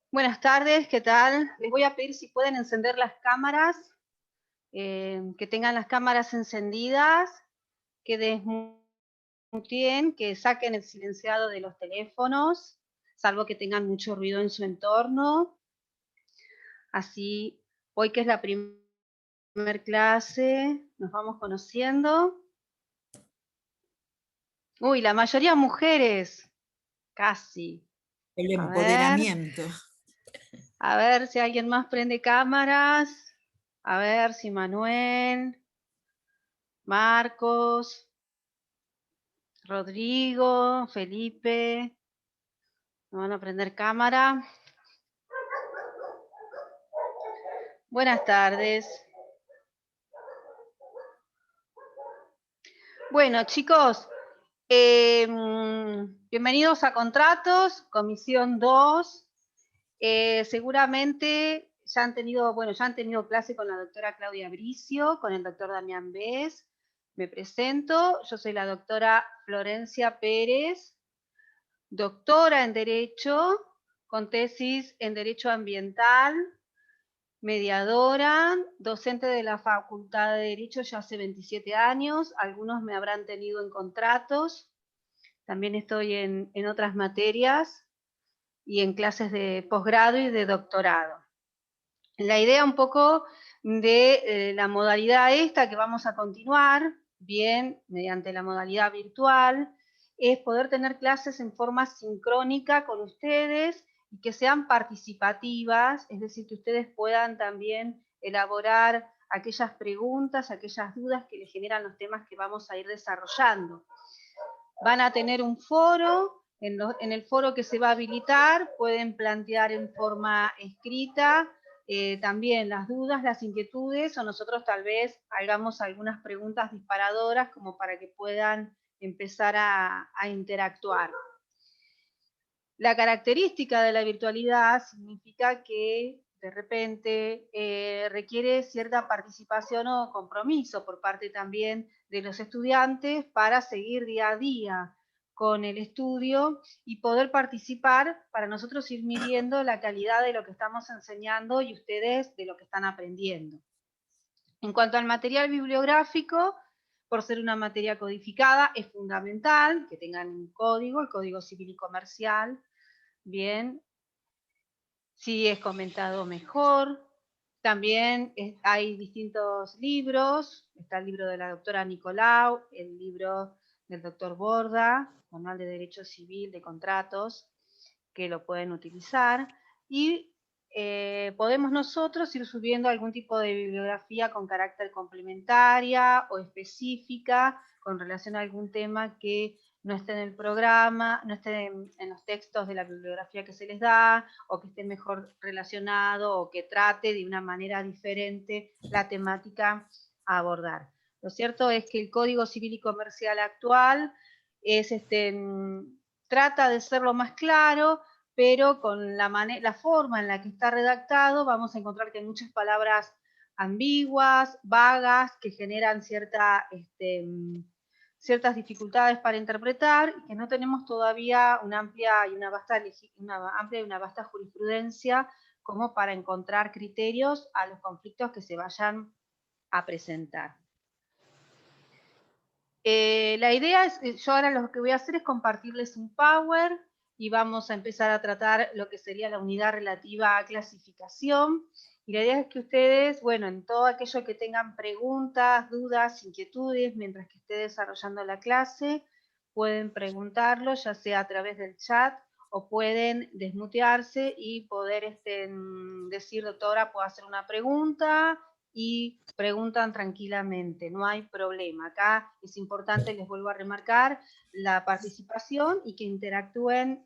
Buenas tardes, ¿qué tal? Les voy a pedir si pueden encender las cámaras, que tengan las cámaras encendidas, que desmuteen, que saquen el silenciado de los teléfonos, salvo que tengan mucho ruido en su entorno. Así, hoy que es la primer clase, nos vamos conociendo. Uy, la mayoría mujeres, casi. El A empoderamiento. ver si alguien más prende cámaras. A ver si Manuel. Marcos, Rodrigo, Felipe, ¿me van a prender cámara? Buenas tardes. Bueno, chicos, bienvenidos a Contratos, Comisión 2. Seguramente ya han tenido clase con la doctora Claudia Bricio, con el doctor Damián Bes. Me presento, yo soy la doctora Florencia Pérez, doctora en Derecho, con tesis en Derecho Ambiental, mediadora, docente de la Facultad de Derecho ya hace 27 años, algunos me habrán tenido en contratos, también estoy en otras materias y en clases de posgrado y de doctorado. La idea un poco de la modalidad esta que vamos a continuar, bien, mediante la modalidad virtual, es poder tener clases en forma sincrónica con ustedes y que sean participativas, es decir, que ustedes puedan también elaborar aquellas preguntas, aquellas dudas que les generan los temas que vamos a ir desarrollando. Van a tener un foro, en el foro que se va a habilitar pueden plantear en forma escrita también las dudas, las inquietudes, o nosotros tal vez hagamos algunas preguntas disparadoras como para que puedan empezar a interactuar. La característica de la virtualidad significa que de repente requiere cierta participación o compromiso por parte también de los estudiantes para seguir día a día con el estudio y poder participar para nosotros ir midiendo la calidad de lo que estamos enseñando y ustedes de lo que están aprendiendo. En cuanto al material bibliográfico, por ser una materia codificada, es fundamental que tengan un código, el Código Civil y Comercial, bien, si es comentado mejor. También hay distintos libros, está el libro de la doctora Nicolau, el libro del doctor Borda, Manual de Derecho Civil de Contratos, que lo pueden utilizar, y podemos nosotros ir subiendo algún tipo de bibliografía con carácter complementaria o específica con relación a algún tema que no esté en el programa, no esté en los textos de la bibliografía que se les da, o que esté mejor relacionado, o que trate de una manera diferente la temática a abordar. Lo cierto es que el Código Civil y Comercial actual es trata de ser lo más claro, pero con la forma en la que está redactado vamos a encontrar que hay muchas palabras ambiguas, vagas, que generan ciertas dificultades para interpretar y que no tenemos todavía una amplia y una vasta jurisprudencia como para encontrar criterios a los conflictos que se vayan a presentar. La idea es, yo ahora lo que voy a hacer es compartirles un Power y vamos a empezar a tratar lo que sería la unidad relativa a clasificación. Y la idea es que ustedes, bueno, en todo aquello que tengan preguntas, dudas, inquietudes, mientras que esté desarrollando la clase, pueden preguntarlo, ya sea a través del chat o pueden desmutearse y poder decir, doctora, ¿puedo hacer una pregunta? Y preguntan tranquilamente, no hay problema. Acá es importante, les vuelvo a remarcar, la participación y que interactúen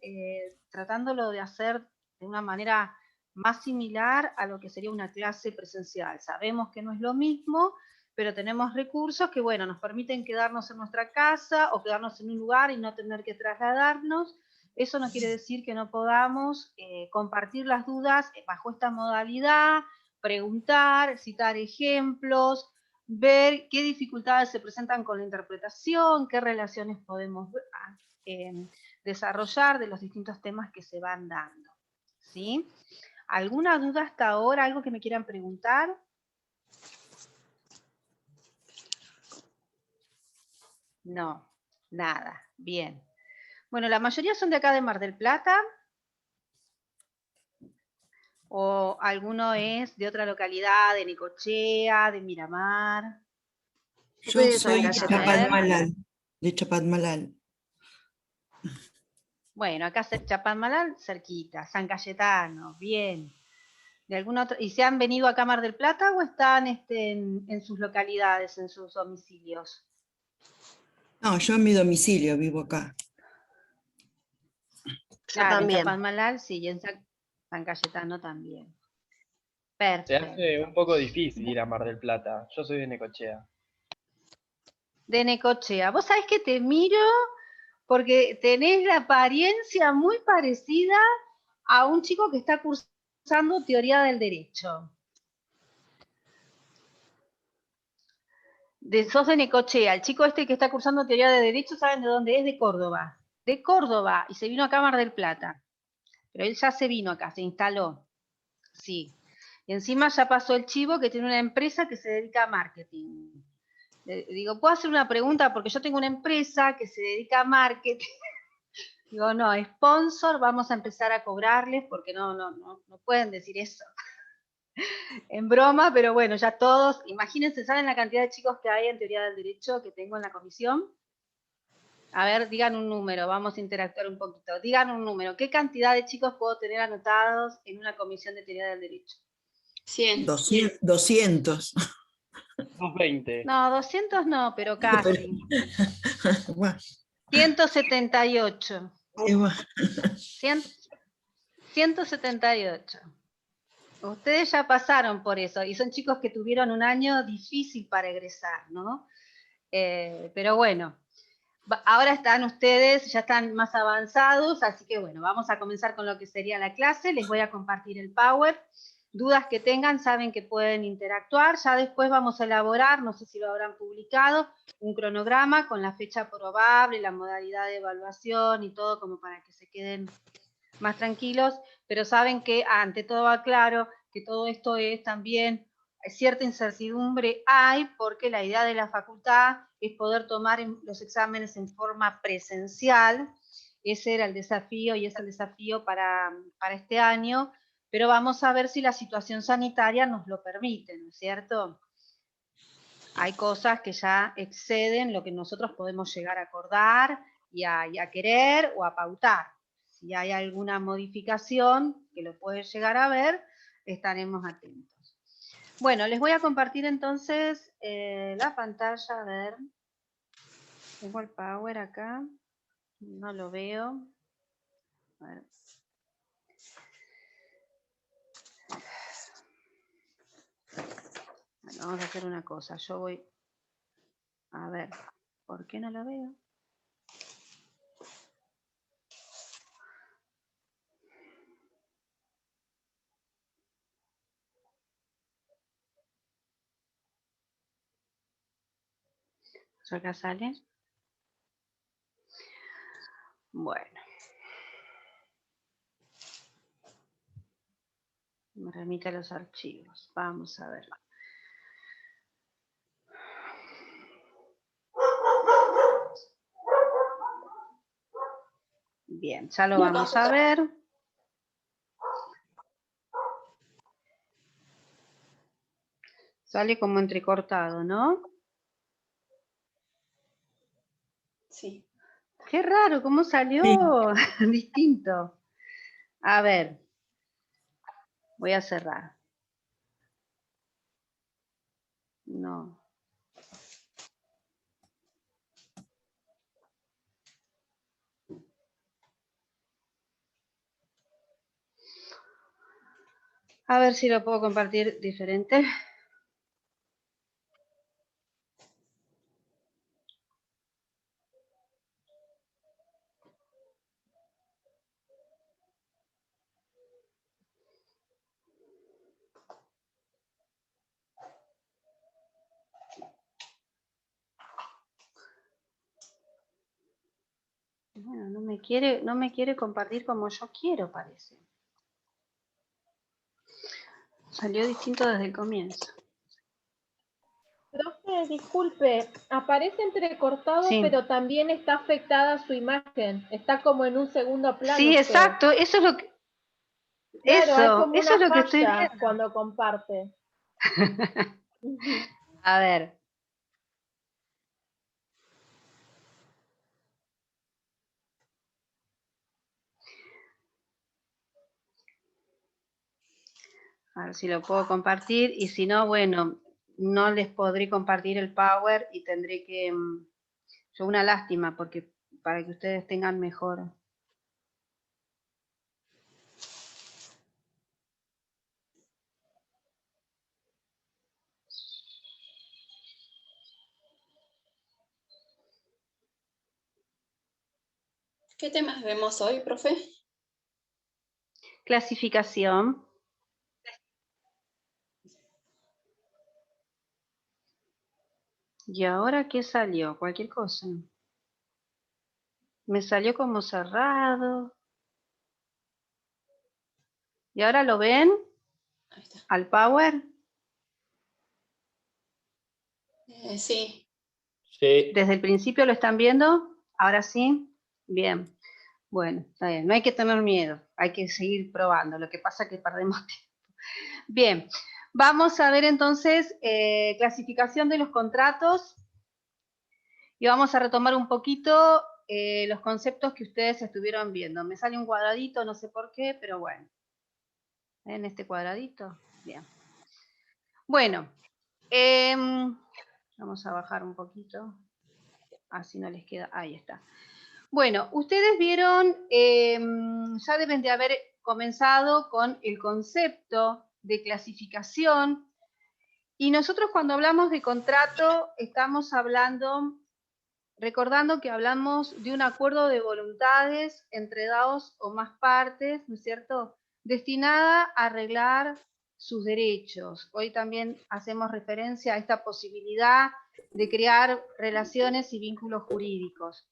tratándolo de hacer de una manera más similar a lo que sería una clase presencial. Sabemos que no es lo mismo, pero tenemos recursos que, bueno, nos permiten quedarnos en nuestra casa o quedarnos en un lugar y no tener que trasladarnos. Eso no quiere decir que no podamos compartir las dudas bajo esta modalidad, preguntar, citar ejemplos, ver qué dificultades se presentan con la interpretación, qué relaciones podemos desarrollar de los distintos temas que se van dando. ¿sí? ¿Alguna duda hasta ahora? ¿Algo que me quieran preguntar? No, nada. Bien. Bueno, la mayoría son de acá de Mar del Plata. ¿O alguno es de otra localidad, de Necochea, de Miramar? Yo San soy de Cayetano. Chapadmalal. Bueno, acá Chapadmalal, cerquita. San Cayetano, bien. ¿De alguna otra? ¿Y se han venido acá a Mar del Plata o están en sus localidades, en sus domicilios? No, yo en mi domicilio vivo acá. Yo Claro, en también. Chapadmalal sí, y en San Cayetano también. Se Perfecto. hace un poco difícil ir a Mar del Plata. Yo soy de Necochea. De Necochea. Vos sabés que te miro porque tenés la apariencia muy parecida a un chico que está cursando teoría del derecho. Sos de Necochea, el chico este que está cursando teoría de derecho, ¿saben de dónde es? De Córdoba. De Córdoba, y se vino acá a Mar del Plata. Pero él ya se vino acá, se instaló. Sí. Y encima ya pasó el chivo que tiene una empresa que se dedica a marketing. Le digo, ¿puedo hacer una pregunta? Porque yo tengo una empresa que se dedica a marketing. Digo, no, sponsor, vamos a empezar a cobrarles porque no pueden decir eso. En broma, pero bueno, ya todos, imagínense, ¿saben la cantidad de chicos que hay en teoría del derecho que tengo en la comisión? A ver, digan un número, vamos a interactuar un poquito. Digan un número, ¿qué cantidad de chicos puedo tener anotados en una comisión de teoría del derecho? 100. 200. 220. No, 200 no, pero casi. Bueno, 178. bueno. 178. Ustedes ya pasaron por eso y son chicos que tuvieron un año difícil para egresar, ¿no? Pero bueno, ahora están ustedes, ya están más avanzados, así que bueno, vamos a comenzar con lo que sería la clase. Les voy a compartir el Power. Dudas que tengan, saben que pueden interactuar. Ya después vamos a elaborar, no sé si lo habrán publicado, un cronograma con la fecha probable, la modalidad de evaluación y todo, como para que se queden más tranquilos, pero saben que ante todo aclaro que todo esto es también cierta incertidumbre hay porque la idea de la facultad es poder tomar los exámenes en forma presencial. Ese era el desafío y es el desafío para este año, pero vamos a ver si la situación sanitaria nos lo permite, ¿no es cierto? Hay cosas que ya exceden lo que nosotros podemos llegar a acordar y a querer o a pautar. Si hay alguna modificación que lo puede llegar a ver, estaremos atentos. Bueno, les voy a compartir entonces la pantalla, a ver. Tengo el Power acá, no lo veo. A ver. Bueno, vamos a hacer una cosa, yo voy a ver, ¿por qué no lo veo? ¿Eso acá sale? Bueno. Me remite a los archivos. Vamos a ver. Bien, ya lo vamos a ver. Sale como entrecortado, ¿no? Sí. Qué raro, ¿cómo salió? Distinto. A ver. Voy a cerrar. No. A ver si lo puedo compartir diferente. Bueno, no me quiere compartir como yo quiero, parece. Salió distinto desde el comienzo. Profe, disculpe, aparece entrecortado, Sí. pero también está afectada su imagen. Está como en un segundo plano. Sí, usted. exacto, eso es lo que... Claro, hay como eso es una lo que estoy falla viendo. cuando comparte. A ver. A ver si lo puedo compartir y si no, bueno, no les podré compartir el Power y tendré que... Yo una lástima porque para que ustedes tengan mejor... ¿Qué temas vemos hoy, profe? Clasificación. ¿Y ahora qué salió? Cualquier cosa. Me salió como cerrado. ¿Y ahora lo ven? Ahí está. ¿Al Power? Sí. Sí. ¿Desde el principio lo están viendo? ¿Ahora sí? Bien. Bueno, está bien. No hay que tener miedo. Hay que seguir probando. Lo que pasa es que perdemos tiempo. Bien. Vamos a ver entonces clasificación de los contratos. Y vamos a retomar un poquito los conceptos que ustedes estuvieron viendo. Me sale un cuadradito, no sé por qué, pero bueno. ¿Ven este cuadradito? Bien. Bueno, vamos a bajar un poquito. Así no les queda. Ahí está. Bueno, ustedes vieron, ya deben de haber comenzado con el concepto de clasificación. Y nosotros cuando hablamos de contrato, estamos hablando... Recordando que hablamos de un acuerdo de voluntades entre dos o más partes, ¿no es cierto?, destinada a arreglar sus derechos. Hoy también hacemos referencia a esta posibilidad de crear relaciones y vínculos jurídicos.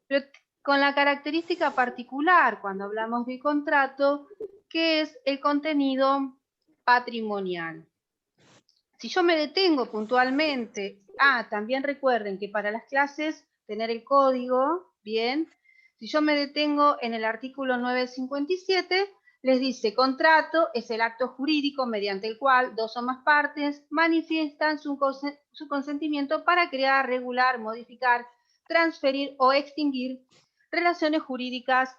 Pero con la característica particular, cuando hablamos de contrato, que es el contenido patrimonial. Si yo me detengo puntualmente, también recuerden que para las clases tener el código, bien, si yo me detengo en el artículo 957, les dice, contrato es el acto jurídico mediante el cual dos o más partes manifiestan su consentimiento para crear, regular, modificar, transferir o extinguir relaciones jurídicas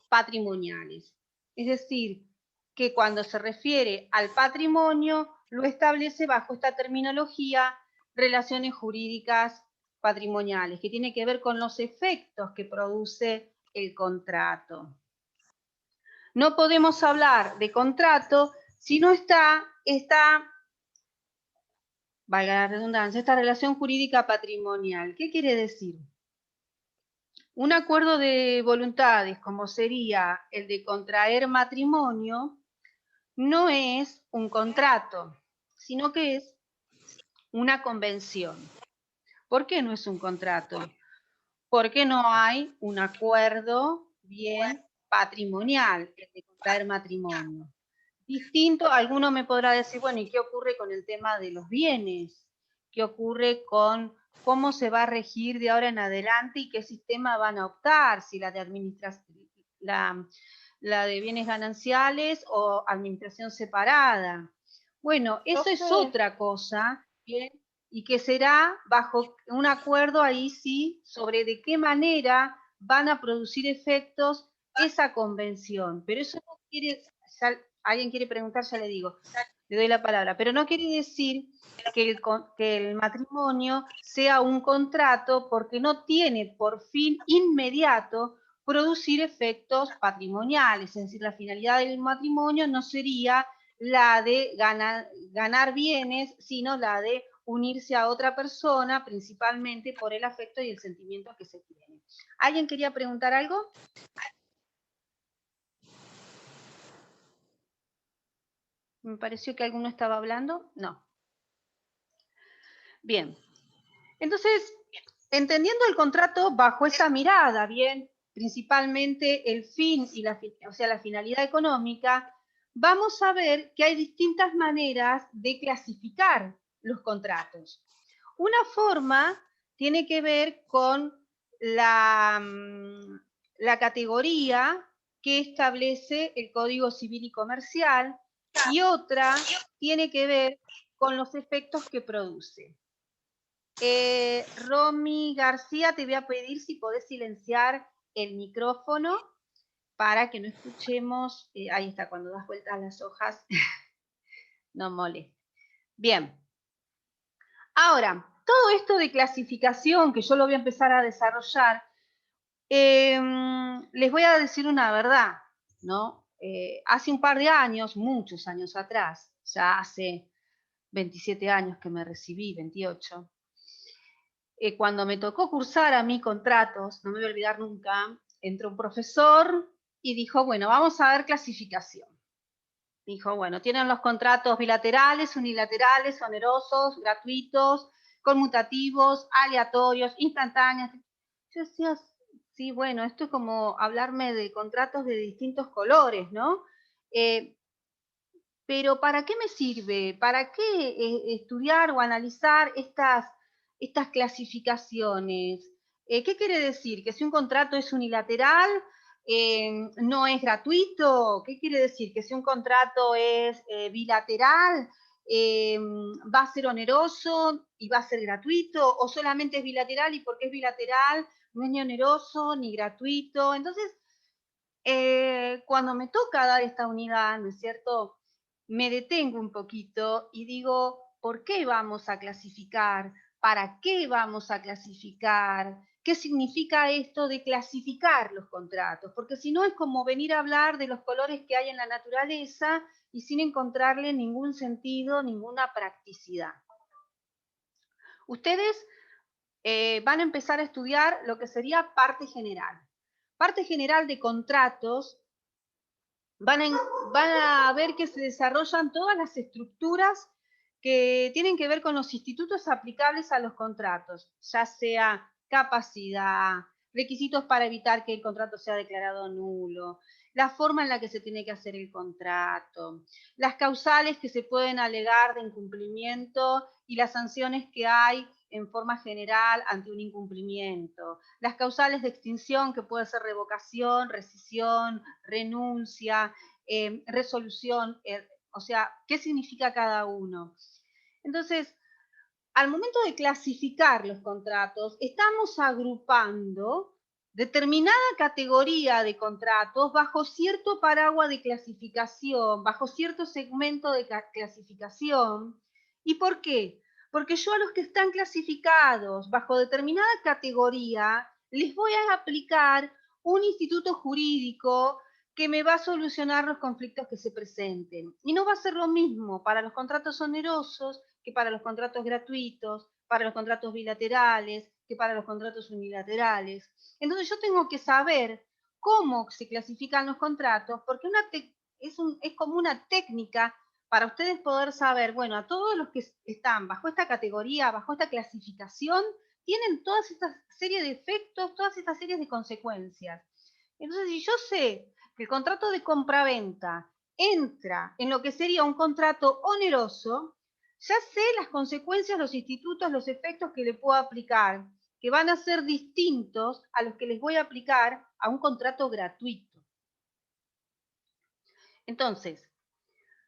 patrimoniales. Es decir, que cuando se refiere al patrimonio, lo establece bajo esta terminología relaciones jurídicas patrimoniales, que tiene que ver con los efectos que produce el contrato. No podemos hablar de contrato si no está esta, valga la redundancia, esta relación jurídica patrimonial. ¿Qué quiere decir? Un acuerdo de voluntades, como sería el de contraer matrimonio, no es un contrato, sino que es una convención. ¿Por qué no es un contrato? Porque no hay un acuerdo bien patrimonial, el de contraer matrimonio. Distinto, alguno me podrá decir, bueno, ¿y qué ocurre con el tema de los bienes? ¿Qué ocurre con cómo se va a regir de ahora en adelante y qué sistema van a optar? Si la de administración, la de bienes gananciales o administración separada. Bueno, eso es otra cosa, ¿bien? Y que será bajo un acuerdo ahí sí sobre de qué manera van a producir efectos esa convención. Pero eso no quiere, ya, alguien quiere preguntar, ya le digo, le doy la palabra, pero no quiere decir que el matrimonio sea un contrato porque no tiene por fin inmediato producir efectos patrimoniales, es decir, la finalidad del matrimonio no sería la de ganar bienes, sino la de unirse a otra persona, principalmente por el afecto y el sentimiento que se tiene. ¿Alguien quería preguntar algo? Me pareció que alguno estaba hablando. No. Bien. Entonces, entendiendo el contrato bajo esa mirada, bien, principalmente el fin y la finalidad económica, vamos a ver que hay distintas maneras de clasificar los contratos. Una forma tiene que ver con la categoría que establece el Código Civil y Comercial, y otra tiene que ver con los efectos que produce. Romy García, te voy a pedir si podés silenciar el micrófono para que no escuchemos. Ahí está, cuando das vueltas a las hojas, no moleste. Bien. Ahora, todo esto de clasificación, que yo lo voy a empezar a desarrollar, les voy a decir una verdad, ¿no? Hace un par de años, muchos años atrás, ya hace 27 años que me recibí, 28, cuando me tocó cursar a mí contratos, no me voy a olvidar nunca, entró un profesor y dijo, bueno, vamos a ver clasificación. Dijo, bueno, tienen los contratos bilaterales, unilaterales, onerosos, gratuitos, conmutativos, aleatorios, instantáneos. Yo decía, sí, bueno, esto es como hablarme de contratos de distintos colores, ¿no? Pero ¿para qué me sirve? ¿Para qué estudiar o analizar estas clasificaciones? ¿Qué quiere decir? ¿Que si un contrato es unilateral, no es gratuito? ¿Qué quiere decir? ¿Que si un contrato es bilateral, va a ser oneroso y va a ser gratuito? ¿O solamente es bilateral y porque es bilateral no es ni oneroso ni gratuito? Entonces, cuando me toca dar esta unidad, ¿no es cierto?, me detengo un poquito y digo, ¿por qué vamos a clasificar? ¿Para qué vamos a clasificar? ¿Qué significa esto de clasificar los contratos? Porque si no es como venir a hablar de los colores que hay en la naturaleza y sin encontrarle ningún sentido, ninguna practicidad. Ustedes van a empezar a estudiar lo que sería parte general. Parte general de contratos. Van a ver que se desarrollan todas las estructuras que tienen que ver con los institutos aplicables a los contratos, ya sea capacidad, requisitos para evitar que el contrato sea declarado nulo, la forma en la que se tiene que hacer el contrato, las causales que se pueden alegar de incumplimiento y las sanciones que hay en forma general ante un incumplimiento, las causales de extinción que puede ser revocación, rescisión, renuncia, resolución, o sea, ¿qué significa cada uno? Entonces, al momento de clasificar los contratos, estamos agrupando determinada categoría de contratos bajo cierto paraguas de clasificación, bajo cierto segmento de clasificación. ¿Y por qué? Porque yo a los que están clasificados bajo determinada categoría les voy a aplicar un instituto jurídico que me va a solucionar los conflictos que se presenten. Y no va a ser lo mismo para los contratos onerosos que para los contratos gratuitos, para los contratos bilaterales, que para los contratos unilaterales. Entonces yo tengo que saber cómo se clasifican los contratos, porque es como una técnica para ustedes poder saber, bueno, a todos los que están bajo esta categoría, bajo esta clasificación, tienen todas estas series de efectos, todas estas series de consecuencias. Entonces, si yo sé que el contrato de compraventa entra en lo que sería un contrato oneroso, ya sé las consecuencias, los institutos, los efectos que le puedo aplicar, que van a ser distintos a los que les voy a aplicar a un contrato gratuito. Entonces,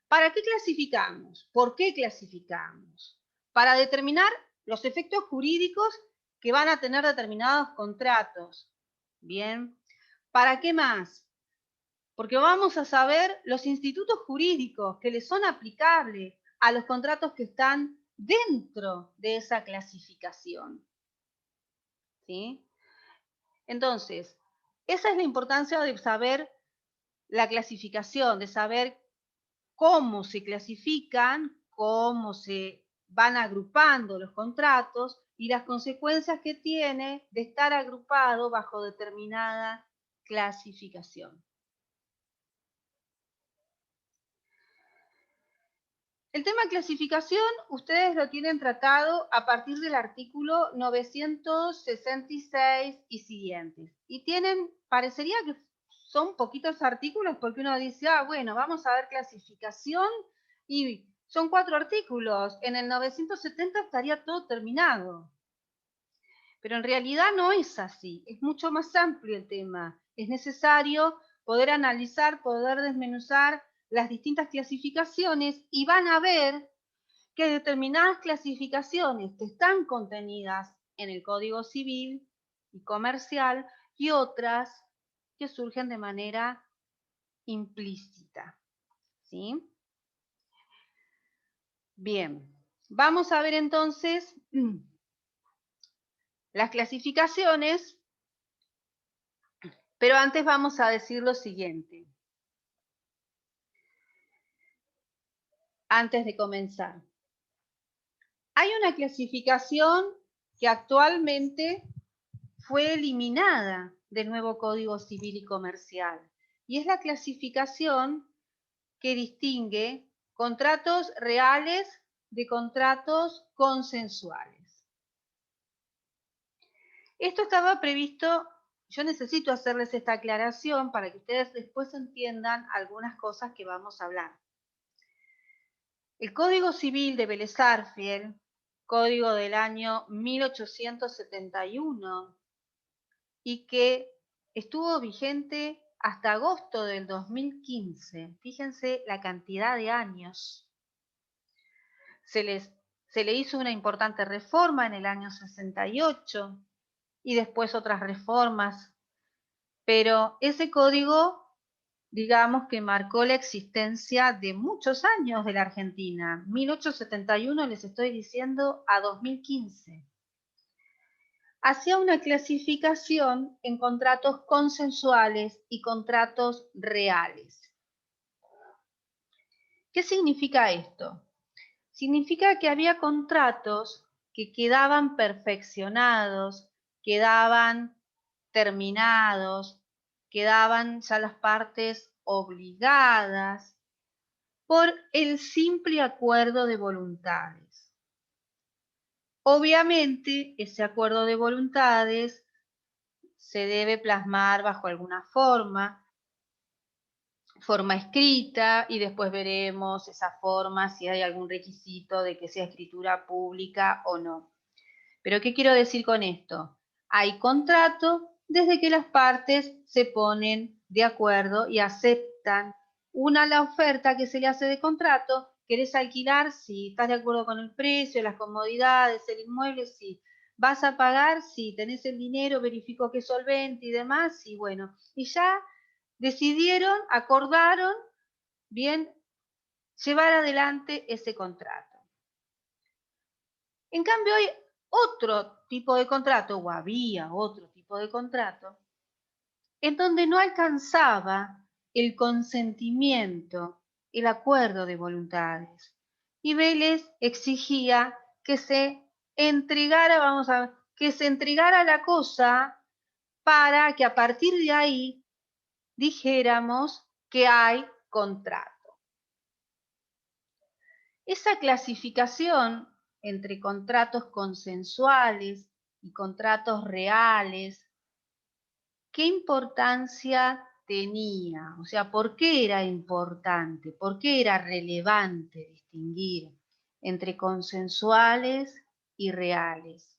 ¿para qué clasificamos? ¿Por qué clasificamos? Para determinar los efectos jurídicos que van a tener determinados contratos. Bien. ¿Para qué más? Porque vamos a saber los institutos jurídicos que les son aplicables a los contratos que están dentro de esa clasificación. ¿Sí? Entonces, esa es la importancia de saber la clasificación, de saber cómo se clasifican, cómo se van agrupando los contratos y las consecuencias que tiene de estar agrupado bajo determinada clasificación. El tema clasificación, ustedes lo tienen tratado a partir del artículo 966 y siguientes. Y tienen, parecería que son poquitos artículos porque uno dice, ah, bueno, vamos a ver clasificación y son 4 artículos. En el 970 estaría todo terminado. Pero en realidad no es así, es mucho más amplio el tema. Es necesario poder analizar, poder desmenuzar las distintas clasificaciones y van a ver que determinadas clasificaciones que están contenidas en el Código Civil y Comercial y otras que surgen de manera implícita. ¿Sí? Bien, vamos a ver entonces las clasificaciones, pero antes vamos a decir lo siguiente. Antes de comenzar. Hay una clasificación que actualmente fue eliminada del nuevo Código Civil y Comercial, y es la clasificación que distingue contratos reales de contratos consensuales. Esto estaba previsto, yo necesito hacerles esta aclaración para que ustedes después entiendan algunas cosas que vamos a hablar. El Código Civil de Vélez Sarsfield, código del año 1871, y que estuvo vigente hasta agosto del 2015. Fíjense la cantidad de años. Se le hizo una importante reforma en el año 68 y después otras reformas, pero ese código, digamos que marcó la existencia de muchos años de la Argentina. 1871 les estoy diciendo a 2015. Hacía una clasificación en contratos consensuales y contratos reales. ¿Qué significa esto? Significa que había contratos que quedaban perfeccionados, quedaban terminados, quedaban ya las partes obligadas por el simple acuerdo de voluntades. Obviamente, ese acuerdo de voluntades se debe plasmar bajo alguna forma escrita, y después veremos esa forma si hay algún requisito de que sea escritura pública o no. Pero ¿qué quiero decir con esto? Hay contrato desde que las partes se ponen de acuerdo y aceptan la oferta que se le hace de contrato. ¿Querés alquilar? Sí. ¿Estás de acuerdo con el precio, las comodidades, el inmueble? Sí. ¿Vas a pagar? Sí. ¿Tenés el dinero? Verifico que es solvente y demás. Sí, bueno. Y ya decidieron, acordaron, bien, llevar adelante ese contrato. En cambio, hay otro tipo de contrato, o había otro tipo de contrato, en donde no alcanzaba el consentimiento, el acuerdo de voluntades. Y Vélez exigía que se entregara, que se entregara la cosa para que a partir de ahí dijéramos que hay contrato. Esa clasificación entre contratos consensuales y contratos reales, ¿qué importancia tenía? O sea, ¿por qué era importante? ¿Por qué era relevante distinguir entre consensuales y reales?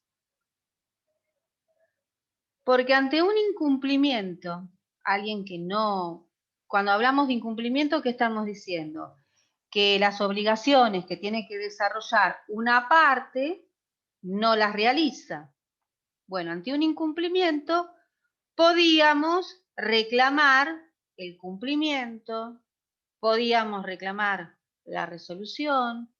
Porque ante un incumplimiento, alguien que no... Cuando hablamos de incumplimiento, ¿qué estamos diciendo? Que las obligaciones que tiene que desarrollar una parte no las realiza. Bueno, ante un incumplimiento podíamos reclamar el cumplimiento, podíamos reclamar la resolución,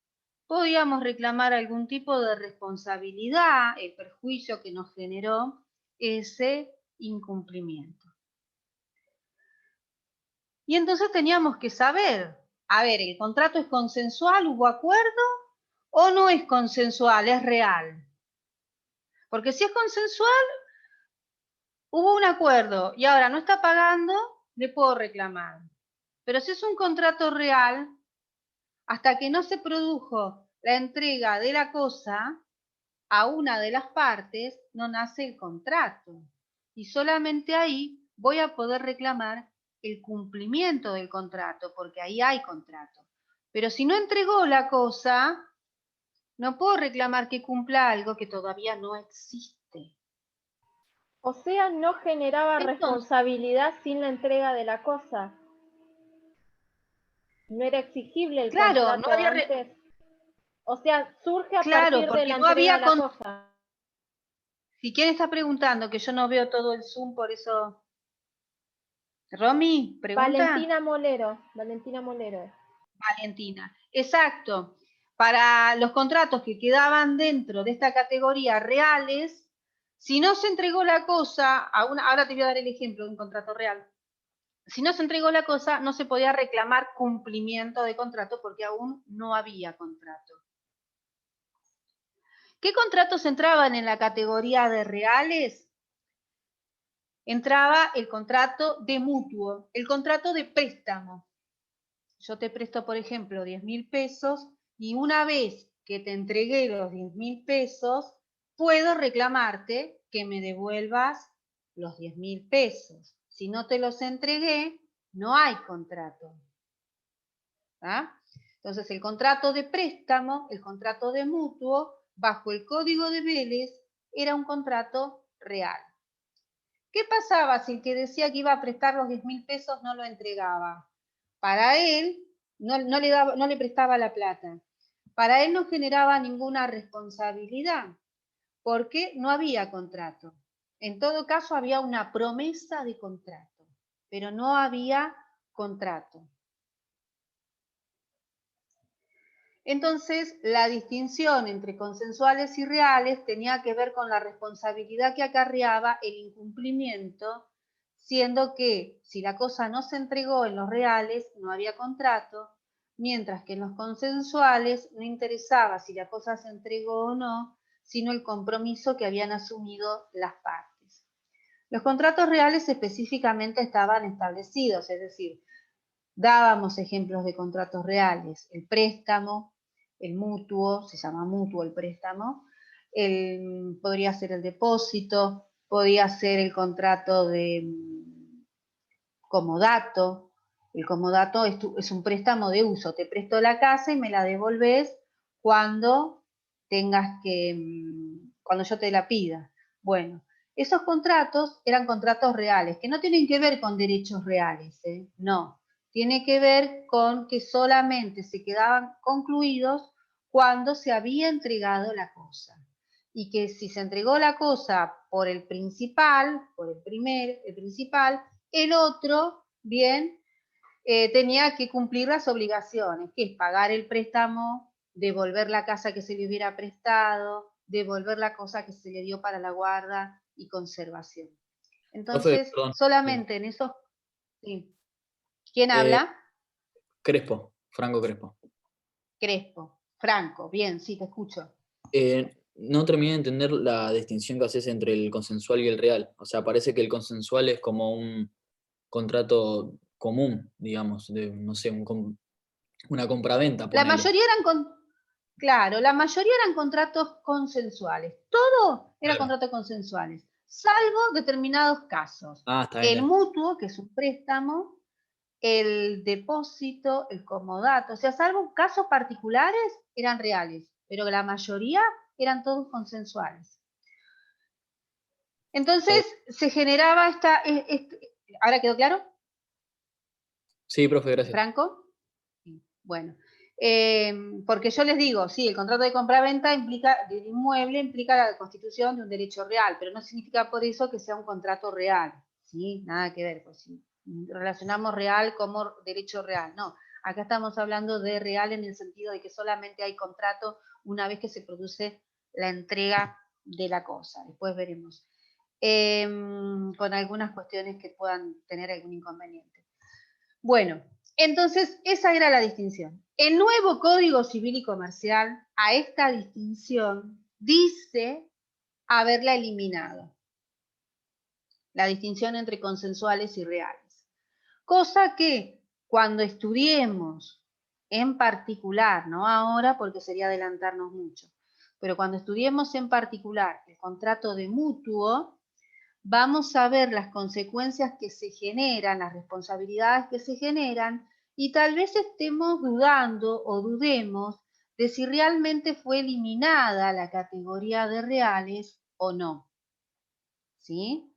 podíamos reclamar algún tipo de responsabilidad, el perjuicio que nos generó ese incumplimiento. Y entonces teníamos que saber, a ver, ¿el contrato es consensual? ¿Hubo acuerdo? ¿O no es consensual? ¿Es real? Porque si es consensual, hubo un acuerdo y ahora no está pagando, le puedo reclamar. Pero si es un contrato real, hasta que no se produjo la entrega de la cosa a una de las partes, no nace el contrato. Y solamente ahí voy a poder reclamar el cumplimiento del contrato, porque ahí hay contrato. Pero si no entregó la cosa, no puedo reclamar que cumpla algo que todavía no existe. O sea, no generaba Entonces, responsabilidad sin la entrega de la cosa. No era exigible el claro, no contrato había antes. O sea, surge a claro, partir de porque la no entrega había de la cosa. Si quién está preguntando, que yo no veo todo el Zoom, por eso. ¿Romy? ¿Pregunta? Valentina Molero. Valentina. Exacto. Para los contratos que quedaban dentro de esta categoría reales, si no se entregó la cosa, ahora te voy a dar el ejemplo de un contrato real. Si no se entregó la cosa, no se podía reclamar cumplimiento de contrato porque aún no había contrato. ¿Qué contratos entraban en la categoría de reales? Entraba el contrato de mutuo, el contrato de préstamo. Yo te presto, por ejemplo, 10.000 pesos y una vez que te entregué los 10.000 pesos, puedo reclamarte que me devuelvas los 10.000 pesos. Si no te los entregué, no hay contrato. ¿Ah? Entonces, el contrato de préstamo, el contrato de mutuo, bajo el Código de Vélez, era un contrato real. ¿Qué pasaba si el que decía que iba a prestar los 10.000 pesos no lo entregaba? Para él, no le prestaba la plata. Para él no generaba ninguna responsabilidad, porque no había contrato. En todo caso, había una promesa de contrato, pero no había contrato. Entonces, la distinción entre consensuales y reales tenía que ver con la responsabilidad que acarreaba el incumplimiento, siendo que si la cosa no se entregó en los reales, no había contrato, mientras que en los consensuales no interesaba si la cosa se entregó o no, sino el compromiso que habían asumido las partes. Los contratos reales específicamente estaban establecidos, es decir, dábamos ejemplos de contratos reales, el préstamo, el mutuo, se llama mutuo el préstamo, podría ser el depósito, podía ser el contrato de comodato. El comodato es un préstamo de uso, te presto la casa y me la devolves cuando cuando yo te la pida. Bueno, esos contratos eran contratos reales, que no tienen que ver con derechos reales, no. Tiene que ver con que solamente se quedaban concluidos cuando se había entregado la cosa. Y que si se entregó la cosa por el principal, el otro, bien, tenía que cumplir las obligaciones, que es pagar el préstamo, devolver la casa que se le hubiera prestado, devolver la cosa que se le dio para la guarda y conservación. Profe, Entonces, perdón. solamente en esos... Sí. ¿Quién Eh, habla? Crespo, Franco Crespo. Crespo. Franco, bien, sí, te escucho. No terminé de entender la distinción que haces entre el consensual y el real. O sea, parece que el consensual es como un contrato común, digamos, de, no sé, una compraventa, La ponele. mayoría claro, la mayoría eran contratos consensuales. Todo era Claro. contratos consensuales, salvo determinados casos. Ah, está bien. El mutuo, que es un préstamo, el depósito, el comodato, o sea, salvo casos particulares, eran reales, pero la mayoría eran todos consensuales. Entonces, se generaba ¿ahora quedó claro? Sí, profe, gracias. ¿Franco? Bueno, porque yo les digo, sí, el contrato de compraventa del inmueble implica la constitución de un derecho real, pero no significa por eso que sea un contrato real, ¿sí? Nada que ver, pues si relacionamos real como derecho real, no. Acá estamos hablando de real en el sentido de que solamente hay contrato una vez que se produce la entrega de la cosa, después veremos. Con algunas cuestiones que puedan tener algún inconveniente. Bueno, entonces esa era la distinción. El nuevo Código Civil y Comercial a esta distinción dice haberla eliminado, la distinción entre consensuales y reales. Cosa que cuando estudiemos en particular, no ahora porque sería adelantarnos mucho, pero cuando estudiemos en particular el contrato de mutuo, vamos a ver las consecuencias que se generan, las responsabilidades que se generan, y tal vez estemos dudando o dudemos de si realmente fue eliminada la categoría de reales o no. ¿Sí?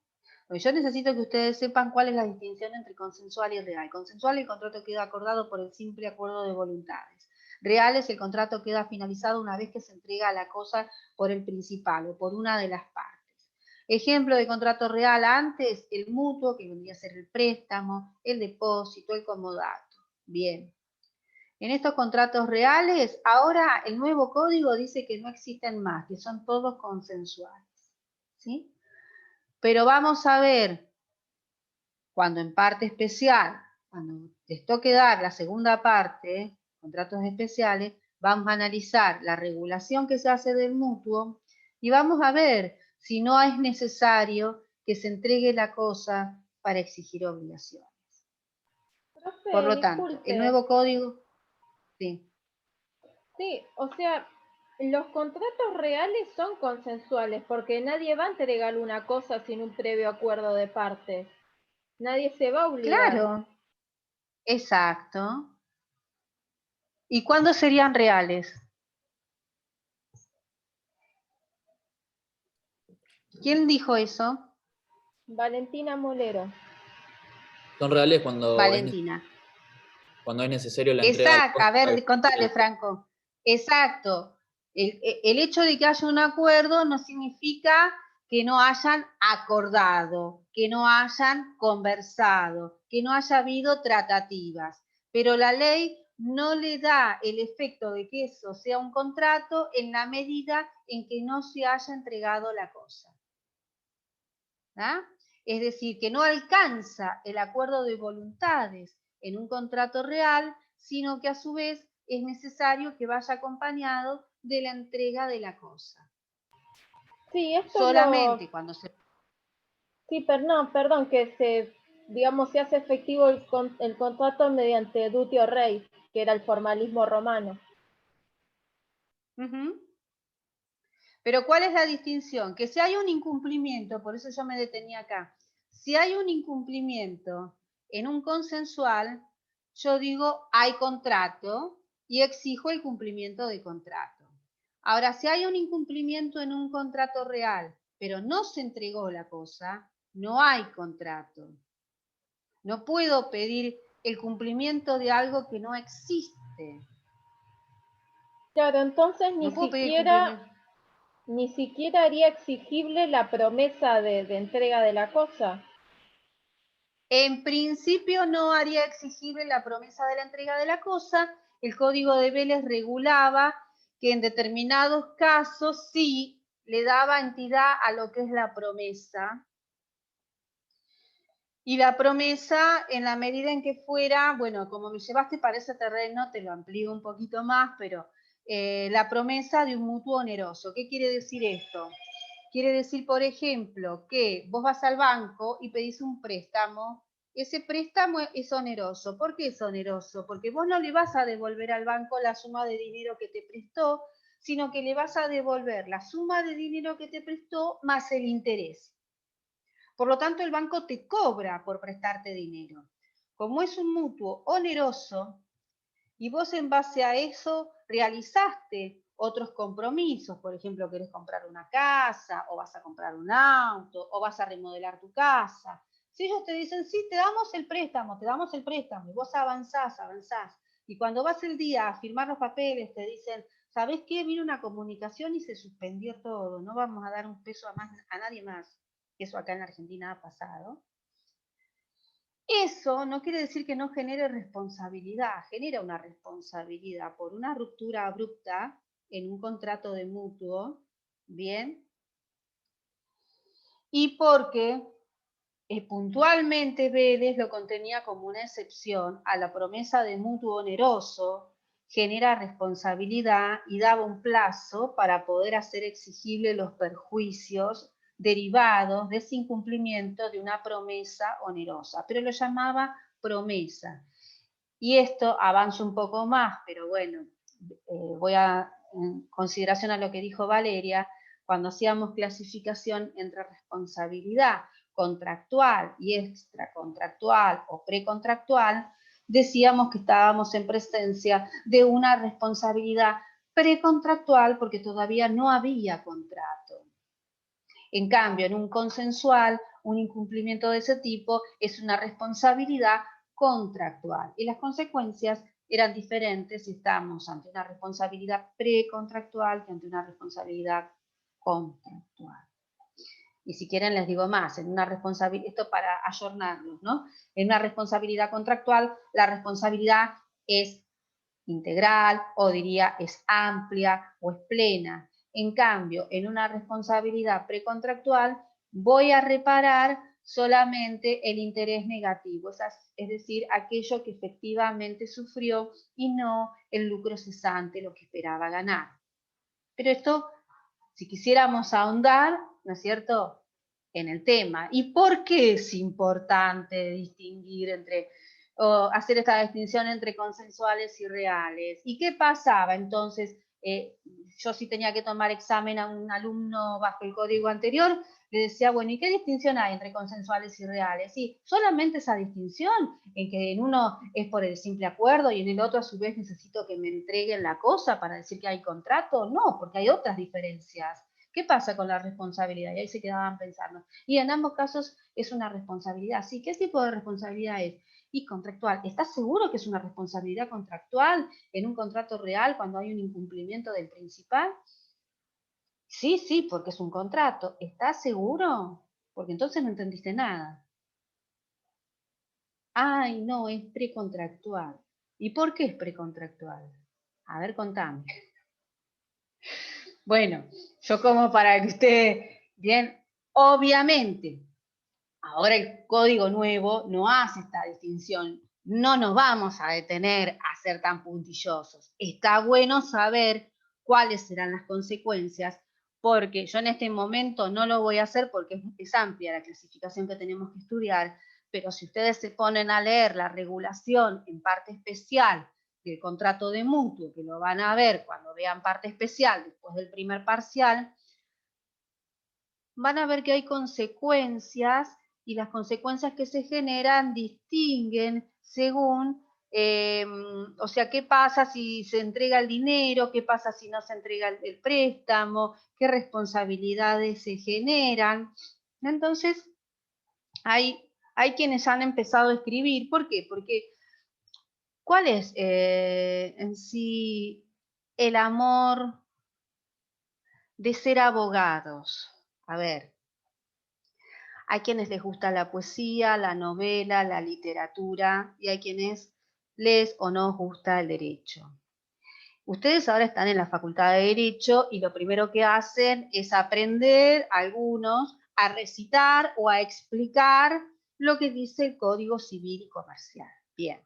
Porque yo necesito que ustedes sepan cuál es la distinción entre consensual y real. Consensual, el contrato queda acordado por el simple acuerdo de voluntades. Real es el contrato queda finalizado una vez que se entrega la cosa por el principal o por una de las partes. Ejemplo de contrato real antes, el mutuo, que vendría a ser el préstamo, el depósito, el comodato. Bien. En estos contratos reales, ahora el nuevo código dice que no existen más, que son todos consensuales. ¿Sí? Pero vamos a ver, cuando en parte especial, cuando les toque dar la segunda parte, contratos especiales, vamos a analizar la regulación que se hace del mutuo y vamos a ver si no es necesario que se entregue la cosa para exigir obligaciones. Profe, Por lo tanto, el disculpe. nuevo código, sí. Sí, o sea, los contratos reales son consensuales porque nadie va a entregar una cosa sin un previo acuerdo de partes. Nadie se va a obligar. Claro, exacto. ¿Y cuándo serían reales? ¿Quién dijo eso? Valentina Molero. Son reales cuando Valentina. cuando es necesario la entrega de Exacto, a ver, contale, Franco. Exacto. El hecho de que haya un acuerdo no significa que no hayan acordado, que no hayan conversado, que no haya habido tratativas. Pero la ley no le da el efecto de que eso sea un contrato en la medida en que no se haya entregado la cosa. ¿Ah? Es decir, que no alcanza el acuerdo de voluntades en un contrato real, sino que a su vez es necesario que vaya acompañado de la entrega de la cosa. Sí, esto Solamente cuando se... Sí, perdón, que digamos, se hace efectivo el contrato mediante dutio rei, que era el formalismo romano. Uh-huh. Pero ¿cuál es la distinción? Que si hay un incumplimiento, por eso yo me detenía acá, si hay un incumplimiento en un consensual, yo digo hay contrato y exijo el cumplimiento de contrato. Ahora, si hay un incumplimiento en un contrato real, pero no se entregó la cosa, no hay contrato. No puedo pedir el cumplimiento de algo que no existe. Claro, entonces No puedo pedir cumplimiento. ni siquiera haría exigible la promesa de entrega de la cosa. En principio no haría exigible la promesa de la entrega de la cosa. El Código de Vélez regulaba que en determinados casos sí le daba entidad a lo que es la promesa. Y la promesa, en la medida en que fuera, bueno, como me llevaste para ese terreno, te lo amplío un poquito más, pero la promesa de un mutuo oneroso. ¿Qué quiere decir esto? Quiere decir, por ejemplo, que vos vas al banco y pedís un préstamo. Ese préstamo es oneroso. ¿Por qué es oneroso? Porque vos no le vas a devolver al banco la suma de dinero que te prestó, sino que le vas a devolver la suma de dinero que te prestó más el interés. Por lo tanto, el banco te cobra por prestarte dinero. Como es un mutuo oneroso, y vos en base a eso realizaste otros compromisos, por ejemplo, querés comprar una casa, o vas a comprar un auto, o vas a remodelar tu casa. Si ellos te dicen, sí, te damos el préstamo, y vos avanzás, y cuando vas el día a firmar los papeles, te dicen, ¿sabés qué? Vino una comunicación y se suspendió todo, no vamos a dar un peso a nadie más. Eso acá en Argentina ha pasado. Eso no quiere decir que no genere responsabilidad, genera una responsabilidad por una ruptura abrupta en un contrato de mutuo, ¿bien? Y porque puntualmente Vélez lo contenía como una excepción a la promesa de mutuo oneroso, genera responsabilidad y daba un plazo para poder hacer exigible los perjuicios derivados de ese incumplimiento de una promesa onerosa, pero lo llamaba promesa. Y esto avanza un poco más, pero bueno, voy a, en consideración a lo que dijo Valeria, cuando hacíamos clasificación entre responsabilidad contractual y extracontractual o precontractual, decíamos que estábamos en presencia de una responsabilidad precontractual porque todavía no había contrato. En cambio, en un consensual, un incumplimiento de ese tipo es una responsabilidad contractual. Y las consecuencias eran diferentes si estamos ante una responsabilidad precontractual que ante una responsabilidad contractual. Y si quieren les digo más, en una responsabilidad, esto para ayornarnos, ¿no? En una responsabilidad contractual, la responsabilidad es integral, o diría es amplia o es plena. En cambio, en una responsabilidad precontractual, voy a reparar solamente el interés negativo, es decir, aquello que efectivamente sufrió y no el lucro cesante, lo que esperaba ganar. Pero esto, si quisiéramos ahondar, ¿no es cierto?, en el tema. ¿Y por qué es importante distinguir entre, o hacer esta distinción entre consensuales y reales? ¿Y qué pasaba entonces? Yo si tenía que tomar examen a un alumno bajo el código anterior, le decía, bueno, ¿y qué distinción hay entre consensuales y reales? Sí, solamente esa distinción, en que en uno es por el simple acuerdo y en el otro a su vez necesito que me entreguen la cosa para decir que hay contrato. No, porque hay otras diferencias. ¿Qué pasa con la responsabilidad? Y ahí se quedaban pensando. Y en ambos casos es una responsabilidad. Sí, ¿qué tipo de responsabilidad es? Y contractual. ¿Estás seguro que es una responsabilidad contractual en un contrato real cuando hay un incumplimiento del principal? Sí, sí, porque es un contrato. ¿Estás seguro? Porque entonces no entendiste nada. Ay, no, es precontractual. ¿Y por qué es precontractual? A ver, contame. Bueno, yo como para que usted, bien, obviamente, ahora el código nuevo no hace esta distinción. No nos vamos a detener a ser tan puntillosos. Está bueno saber cuáles serán las consecuencias, porque yo en este momento no lo voy a hacer porque es amplia la clasificación que tenemos que estudiar, pero si ustedes se ponen a leer la regulación en parte especial del contrato de mutuo, que lo van a ver cuando vean parte especial después del primer parcial, van a ver que hay consecuencias y las consecuencias que se generan distinguen según, o sea, qué pasa si se entrega el dinero, qué pasa si no se entrega el préstamo, qué responsabilidades se generan. Entonces, hay quienes han empezado a escribir. ¿Por qué? Porque ¿cuál es en sí el amor de ser abogados? A ver, hay quienes les gusta la poesía, la novela, la literatura, y hay quienes les o no gusta el derecho. Ustedes ahora están en la Facultad de Derecho y lo primero que hacen es aprender, algunos, a recitar o a explicar lo que dice el Código Civil y Comercial. Bien.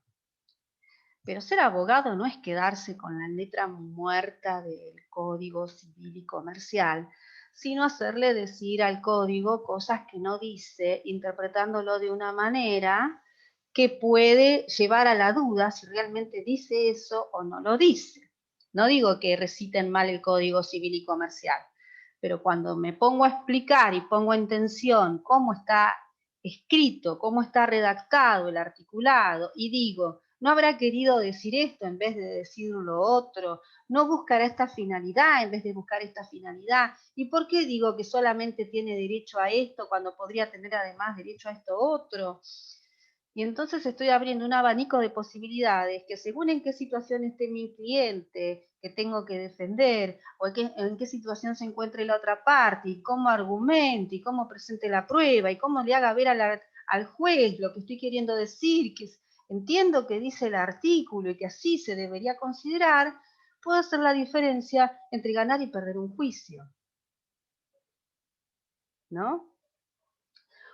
Pero ser abogado no es quedarse con la letra muerta del Código Civil y Comercial, sino hacerle decir al código cosas que no dice, interpretándolo de una manera que puede llevar a la duda si realmente dice eso o no lo dice. No digo que reciten mal el Código Civil y Comercial, pero cuando me pongo a explicar y pongo en tensión cómo está escrito, cómo está redactado el articulado, y digo, no habrá querido decir esto en vez de decir lo otro, no buscará esta finalidad en vez de buscar esta finalidad. ¿Y por qué digo que solamente tiene derecho a esto cuando podría tener además derecho a esto otro? Y entonces estoy abriendo un abanico de posibilidades que según en qué situación esté mi cliente, que tengo que defender, o en qué situación se encuentre la otra parte, y cómo argumente, y cómo presente la prueba, y cómo le haga ver al juez lo que estoy queriendo decir, que entiendo que dice el artículo y que así se debería considerar, puedo hacer la diferencia entre ganar y perder un juicio. ¿No?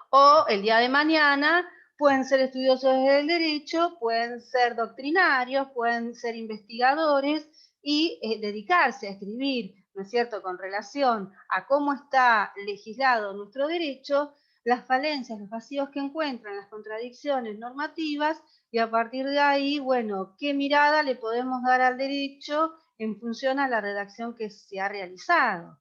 O el día de mañana pueden ser estudiosos del derecho, pueden ser doctrinarios, pueden ser investigadores y dedicarse a escribir, ¿no es cierto?, con relación a cómo está legislado nuestro derecho, las falencias, los vacíos que encuentran, las contradicciones normativas, y a partir de ahí, bueno, ¿qué mirada le podemos dar al derecho en función a la redacción que se ha realizado?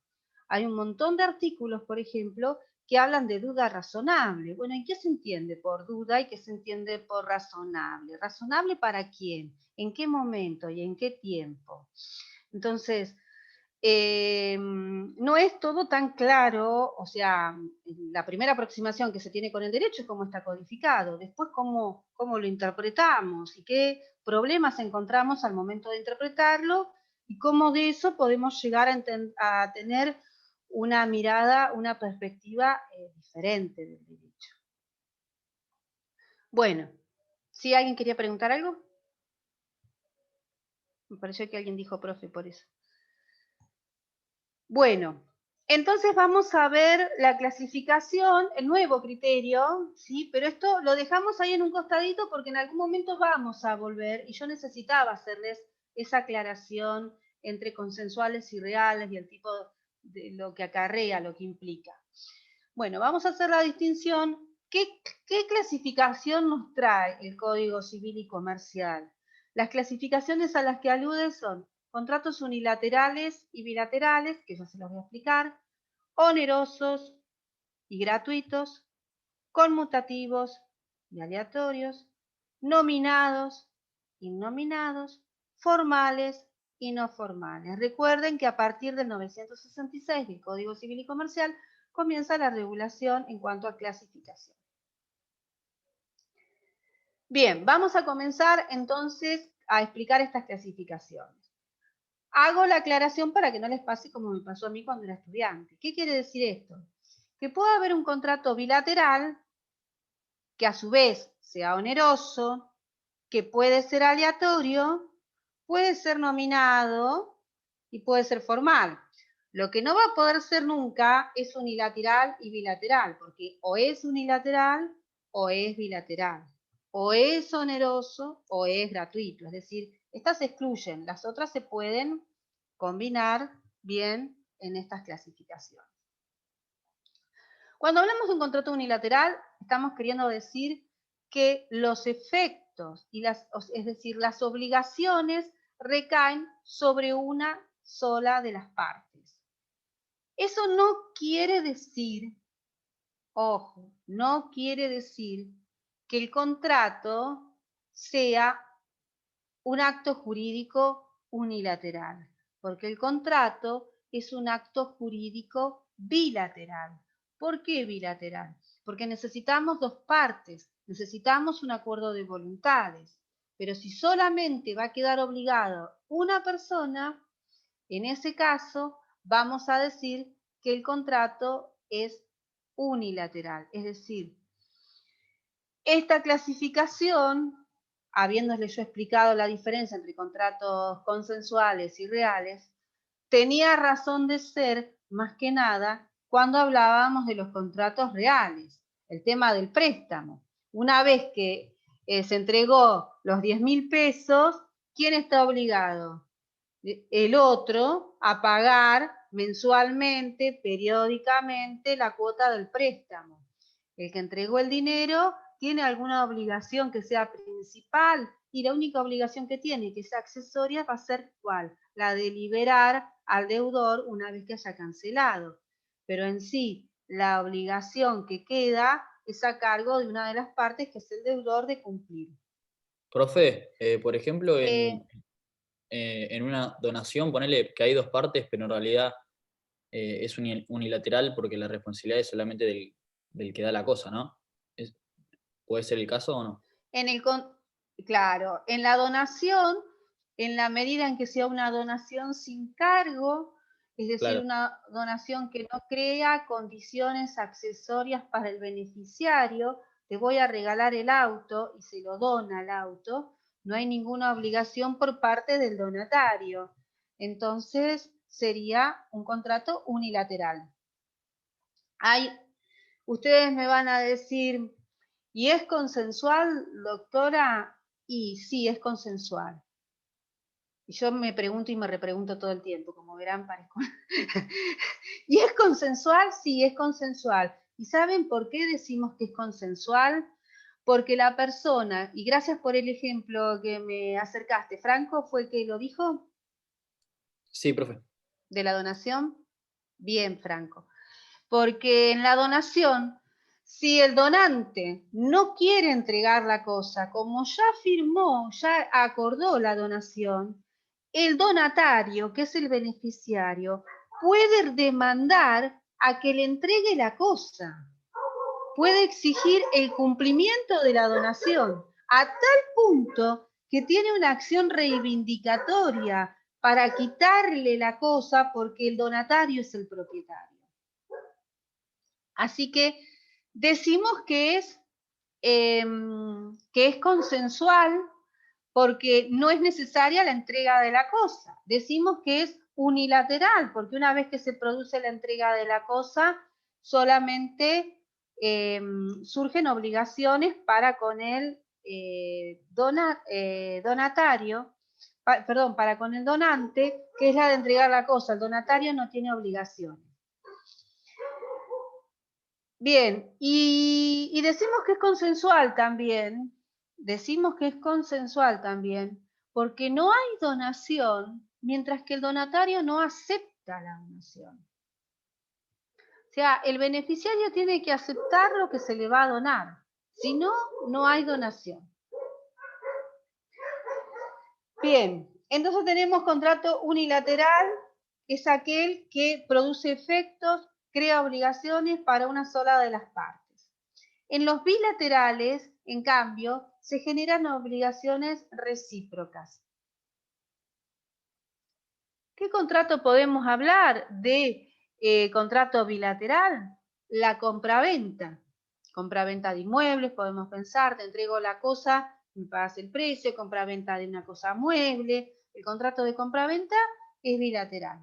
Hay un montón de artículos, por ejemplo, que hablan de duda razonable. Bueno, ¿y qué se entiende por duda y qué se entiende por razonable? ¿Razonable para quién? ¿En qué momento y en qué tiempo? Entonces, no es todo tan claro, o sea, la primera aproximación que se tiene con el derecho es cómo está codificado, después cómo lo interpretamos y qué problemas encontramos al momento de interpretarlo y cómo de eso podemos llegar a tener una mirada, una perspectiva diferente del derecho. Bueno, ¿sí alguien quería preguntar algo? Me pareció que alguien dijo profe por eso. Bueno, entonces vamos a ver la clasificación, el nuevo criterio, ¿sí? Pero esto lo dejamos ahí en un costadito porque en algún momento vamos a volver y yo necesitaba hacerles esa aclaración entre consensuales y reales y el tipo de lo que acarrea, lo que implica. Bueno, vamos a hacer la distinción. ¿Qué clasificación nos trae el Código Civil y Comercial? Las clasificaciones a las que alude son contratos unilaterales y bilaterales, que ya se los voy a explicar, onerosos y gratuitos, conmutativos y aleatorios, nominados, innominados, formales y no formales. Recuerden que a partir del 966 del Código Civil y Comercial comienza la regulación en cuanto a clasificación. Bien, vamos a comenzar entonces a explicar estas clasificaciones. Hago la aclaración para que no les pase como me pasó a mí cuando era estudiante. ¿Qué quiere decir esto? Que puede haber un contrato bilateral que a su vez sea oneroso, que puede ser aleatorio, puede ser nominado y puede ser formal. Lo que no va a poder ser nunca es unilateral y bilateral, porque o es unilateral o es bilateral, o es oneroso o es gratuito. Es decir, estas se excluyen, las otras se pueden combinar bien en estas clasificaciones. Cuando hablamos de un contrato unilateral, estamos queriendo decir que los efectos, es decir, las obligaciones recaen sobre una sola de las partes. Eso no quiere decir, ojo, no quiere decir que el contrato sea un acto jurídico unilateral, porque el contrato es un acto jurídico bilateral. ¿Por qué bilateral? Porque necesitamos dos partes, necesitamos un acuerdo de voluntades, pero si solamente va a quedar obligado una persona, en ese caso vamos a decir que el contrato es unilateral, es decir, esta clasificación, habiéndole yo explicado la diferencia entre contratos consensuales y reales, tenía razón de ser más que nada cuando hablábamos de los contratos reales, el tema del préstamo. Una vez que se entregó los 10.000 pesos, ¿quién está obligado? El otro a pagar mensualmente, periódicamente, la cuota del préstamo. El que entregó el dinero tiene alguna obligación que sea principal y la única obligación que tiene, que sea accesoria, va a ser ¿cuál? La de liberar al deudor una vez que haya cancelado. Pero en sí, la obligación que queda es a cargo de una de las partes, que es el deudor, de cumplir. Profe, por ejemplo, Eh, en una donación, ponele que hay dos partes, pero en realidad es unilateral porque la responsabilidad es solamente del que da la cosa, ¿no? ¿Puede ser el caso o no? Claro, en la donación, en la medida en que sea una donación sin cargo, es decir, Claro. una donación que no crea condiciones accesorias para el beneficiario, te voy a regalar el auto y se lo dona el auto, no hay ninguna obligación por parte del donatario. Entonces, sería un contrato unilateral. Ustedes me van a decir, ¿y es consensual, doctora? Y sí, es consensual. Y yo me pregunto y me repregunto todo el tiempo, como verán, parezco. ¿Y es consensual? Sí, es consensual. ¿Y saben por qué decimos que es consensual? Porque la persona, y gracias por el ejemplo que me acercaste, Franco, ¿fue el que lo dijo? Sí, profe. ¿De la donación? Bien, Franco. Porque en la donación, si el donante no quiere entregar la cosa, como ya firmó, ya acordó la donación, el donatario, que es el beneficiario, puede demandar a que le entregue la cosa. Puede exigir el cumplimiento de la donación, a tal punto que tiene una acción reivindicatoria para quitarle la cosa porque el donatario es el propietario. Así que decimos que es consensual porque no es necesaria la entrega de la cosa. Decimos que es unilateral porque una vez que se produce la entrega de la cosa, solamente surgen obligaciones para con el donatario, para con el donante, que es la de entregar la cosa. El donatario no tiene obligaciones. Bien, y decimos que es consensual también, porque no hay donación mientras que el donatario no acepta la donación. O sea, el beneficiario tiene que aceptar lo que se le va a donar, si no, no hay donación. Bien, entonces tenemos contrato unilateral, es aquel que produce efectos, crea obligaciones para una sola de las partes. En los bilaterales, en cambio, se generan obligaciones recíprocas. ¿Qué contrato podemos hablar de contrato bilateral? La compraventa. Compraventa de inmuebles, podemos pensar, te entrego la cosa, me pagas el precio, compraventa de una cosa mueble. El contrato de compraventa es bilateral.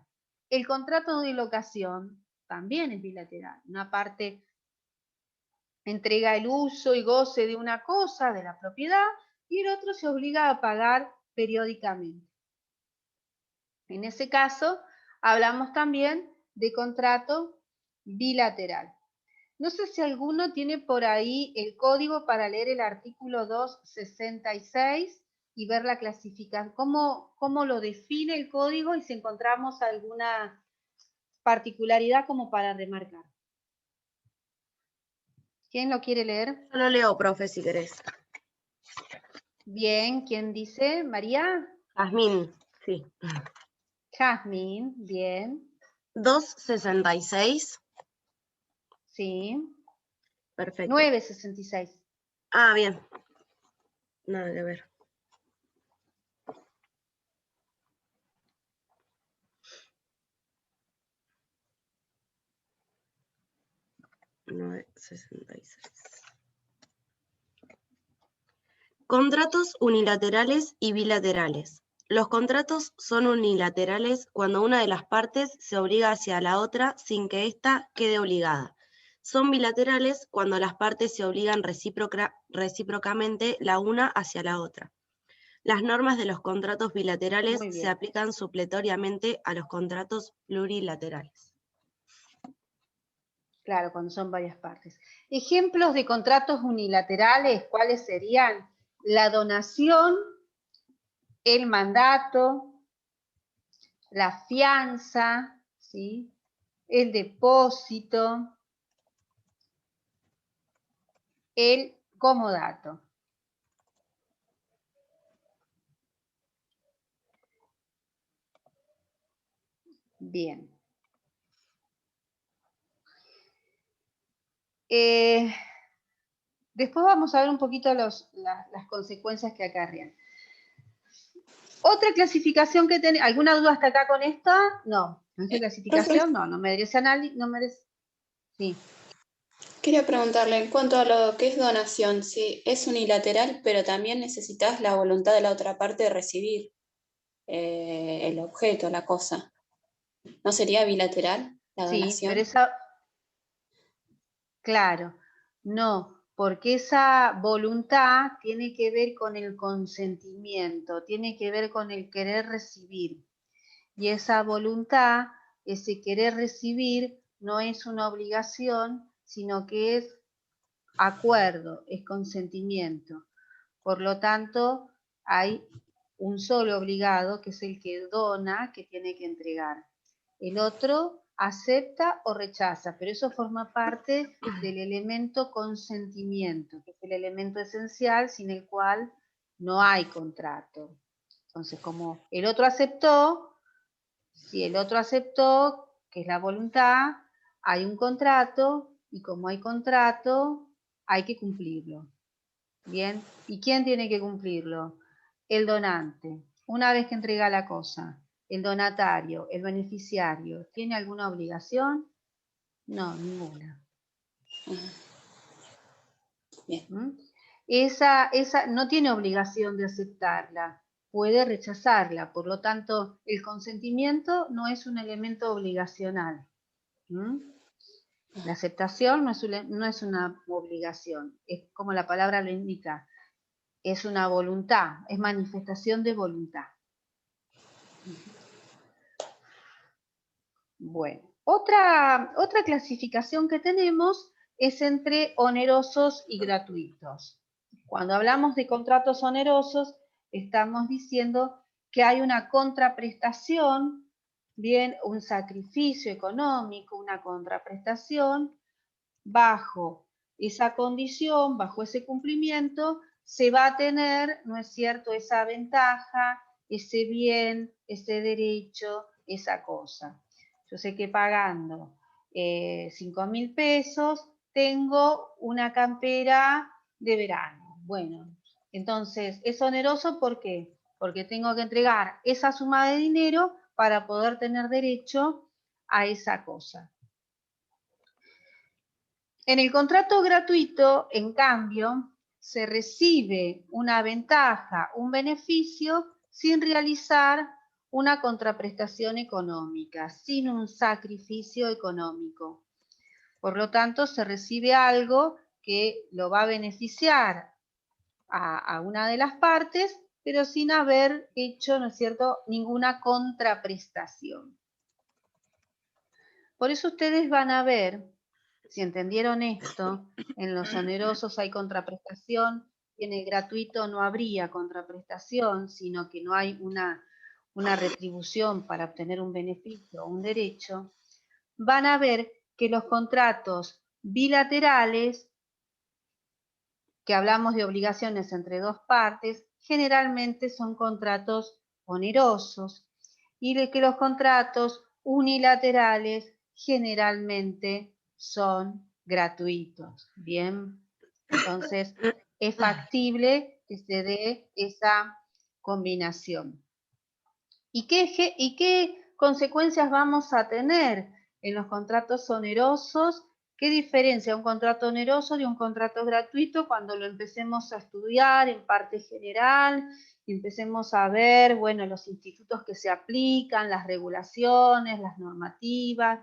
El contrato de locación también es bilateral. Una parte entrega el uso y goce de una cosa, de la propiedad, y el otro se obliga a pagar periódicamente. En ese caso, hablamos también de contrato bilateral. No sé si alguno tiene por ahí el código para leer el artículo 266 y ver la clasificación, cómo lo define el código y si encontramos alguna particularidad como para remarcar. ¿Quién lo quiere leer? Yo lo leo, profe, si querés. Bien, ¿quién dice? ¿María? Jazmín, sí. Jazmín, bien. 266. Sí. Perfecto. 966. Ah, bien. Nada que ver. Contratos unilaterales y bilaterales. Los contratos son unilaterales cuando una de las partes se obliga hacia la otra sin que ésta quede obligada. Son bilaterales cuando las partes se obligan recíprocamente la una hacia la otra. Las normas de los contratos bilaterales se aplican supletoriamente a los contratos plurilaterales. Claro, cuando son varias partes. Ejemplos de contratos unilaterales, ¿cuáles serían? La donación, el mandato, la fianza, ¿sí? El depósito, el comodato. Bien. Después vamos a ver un poquito las consecuencias que acarrean. Otra clasificación que tiene, ¿alguna duda hasta acá con esta? No. ¿Esta clasificación? No merece análisis, no merece. Sí. Quería preguntarle, en cuanto a lo que es donación, si es unilateral, pero también necesitas la voluntad de la otra parte de recibir el objeto, la cosa. ¿No sería bilateral la donación? Sí, pero esa... Claro, no, porque esa voluntad tiene que ver con el consentimiento, tiene que ver con el querer recibir. Y esa voluntad, ese querer recibir, no es una obligación, sino que es acuerdo, es consentimiento. Por lo tanto, hay un solo obligado, que es el que dona, que tiene que entregar. El otro acepta o rechaza, pero eso forma parte del elemento consentimiento, que es el elemento esencial sin el cual no hay contrato. Entonces, como el otro aceptó, si el otro aceptó, que es la voluntad, hay un contrato, y como hay contrato, hay que cumplirlo. Bien, ¿y quién tiene que cumplirlo? El donante. Una vez que entrega la cosa, el donatario, el beneficiario, ¿tiene alguna obligación? No, ninguna. Bien. ¿Mm? Esa no tiene obligación de aceptarla, puede rechazarla, por lo tanto, el consentimiento no es un elemento obligacional. ¿Mm? La aceptación no es una obligación, es como la palabra lo indica, es una voluntad, es manifestación de voluntad. Bueno, otra clasificación que tenemos es entre onerosos y gratuitos. Cuando hablamos de contratos onerosos, estamos diciendo que hay una contraprestación, bien, un sacrificio económico, una contraprestación, bajo esa condición, bajo ese cumplimiento, se va a tener, ¿no es cierto?, esa ventaja, ese bien, ese derecho, esa cosa. Yo sé que pagando 5.000 pesos tengo una campera de verano. Bueno, entonces es oneroso, ¿por qué? Porque tengo que entregar esa suma de dinero para poder tener derecho a esa cosa. En el contrato gratuito, en cambio, se recibe una ventaja, un beneficio, sin realizar una contraprestación económica, sin un sacrificio económico. Por lo tanto, se recibe algo que lo va a beneficiar a una de las partes, pero sin haber hecho, ¿no es cierto?, ninguna contraprestación. Por eso ustedes van a ver, si entendieron esto, en los onerosos hay contraprestación, y en el gratuito no habría contraprestación, sino que no hay una retribución para obtener un beneficio o un derecho. Van a ver que los contratos bilaterales, que hablamos de obligaciones entre dos partes, generalmente son contratos onerosos, y de que los contratos unilaterales generalmente son gratuitos. Bien, entonces es factible que se dé esa combinación. ¿Y qué consecuencias vamos a tener en los contratos onerosos? ¿Qué diferencia un contrato oneroso de un contrato gratuito cuando lo empecemos a estudiar en parte general y empecemos a ver, bueno, los institutos que se aplican, las regulaciones, las normativas?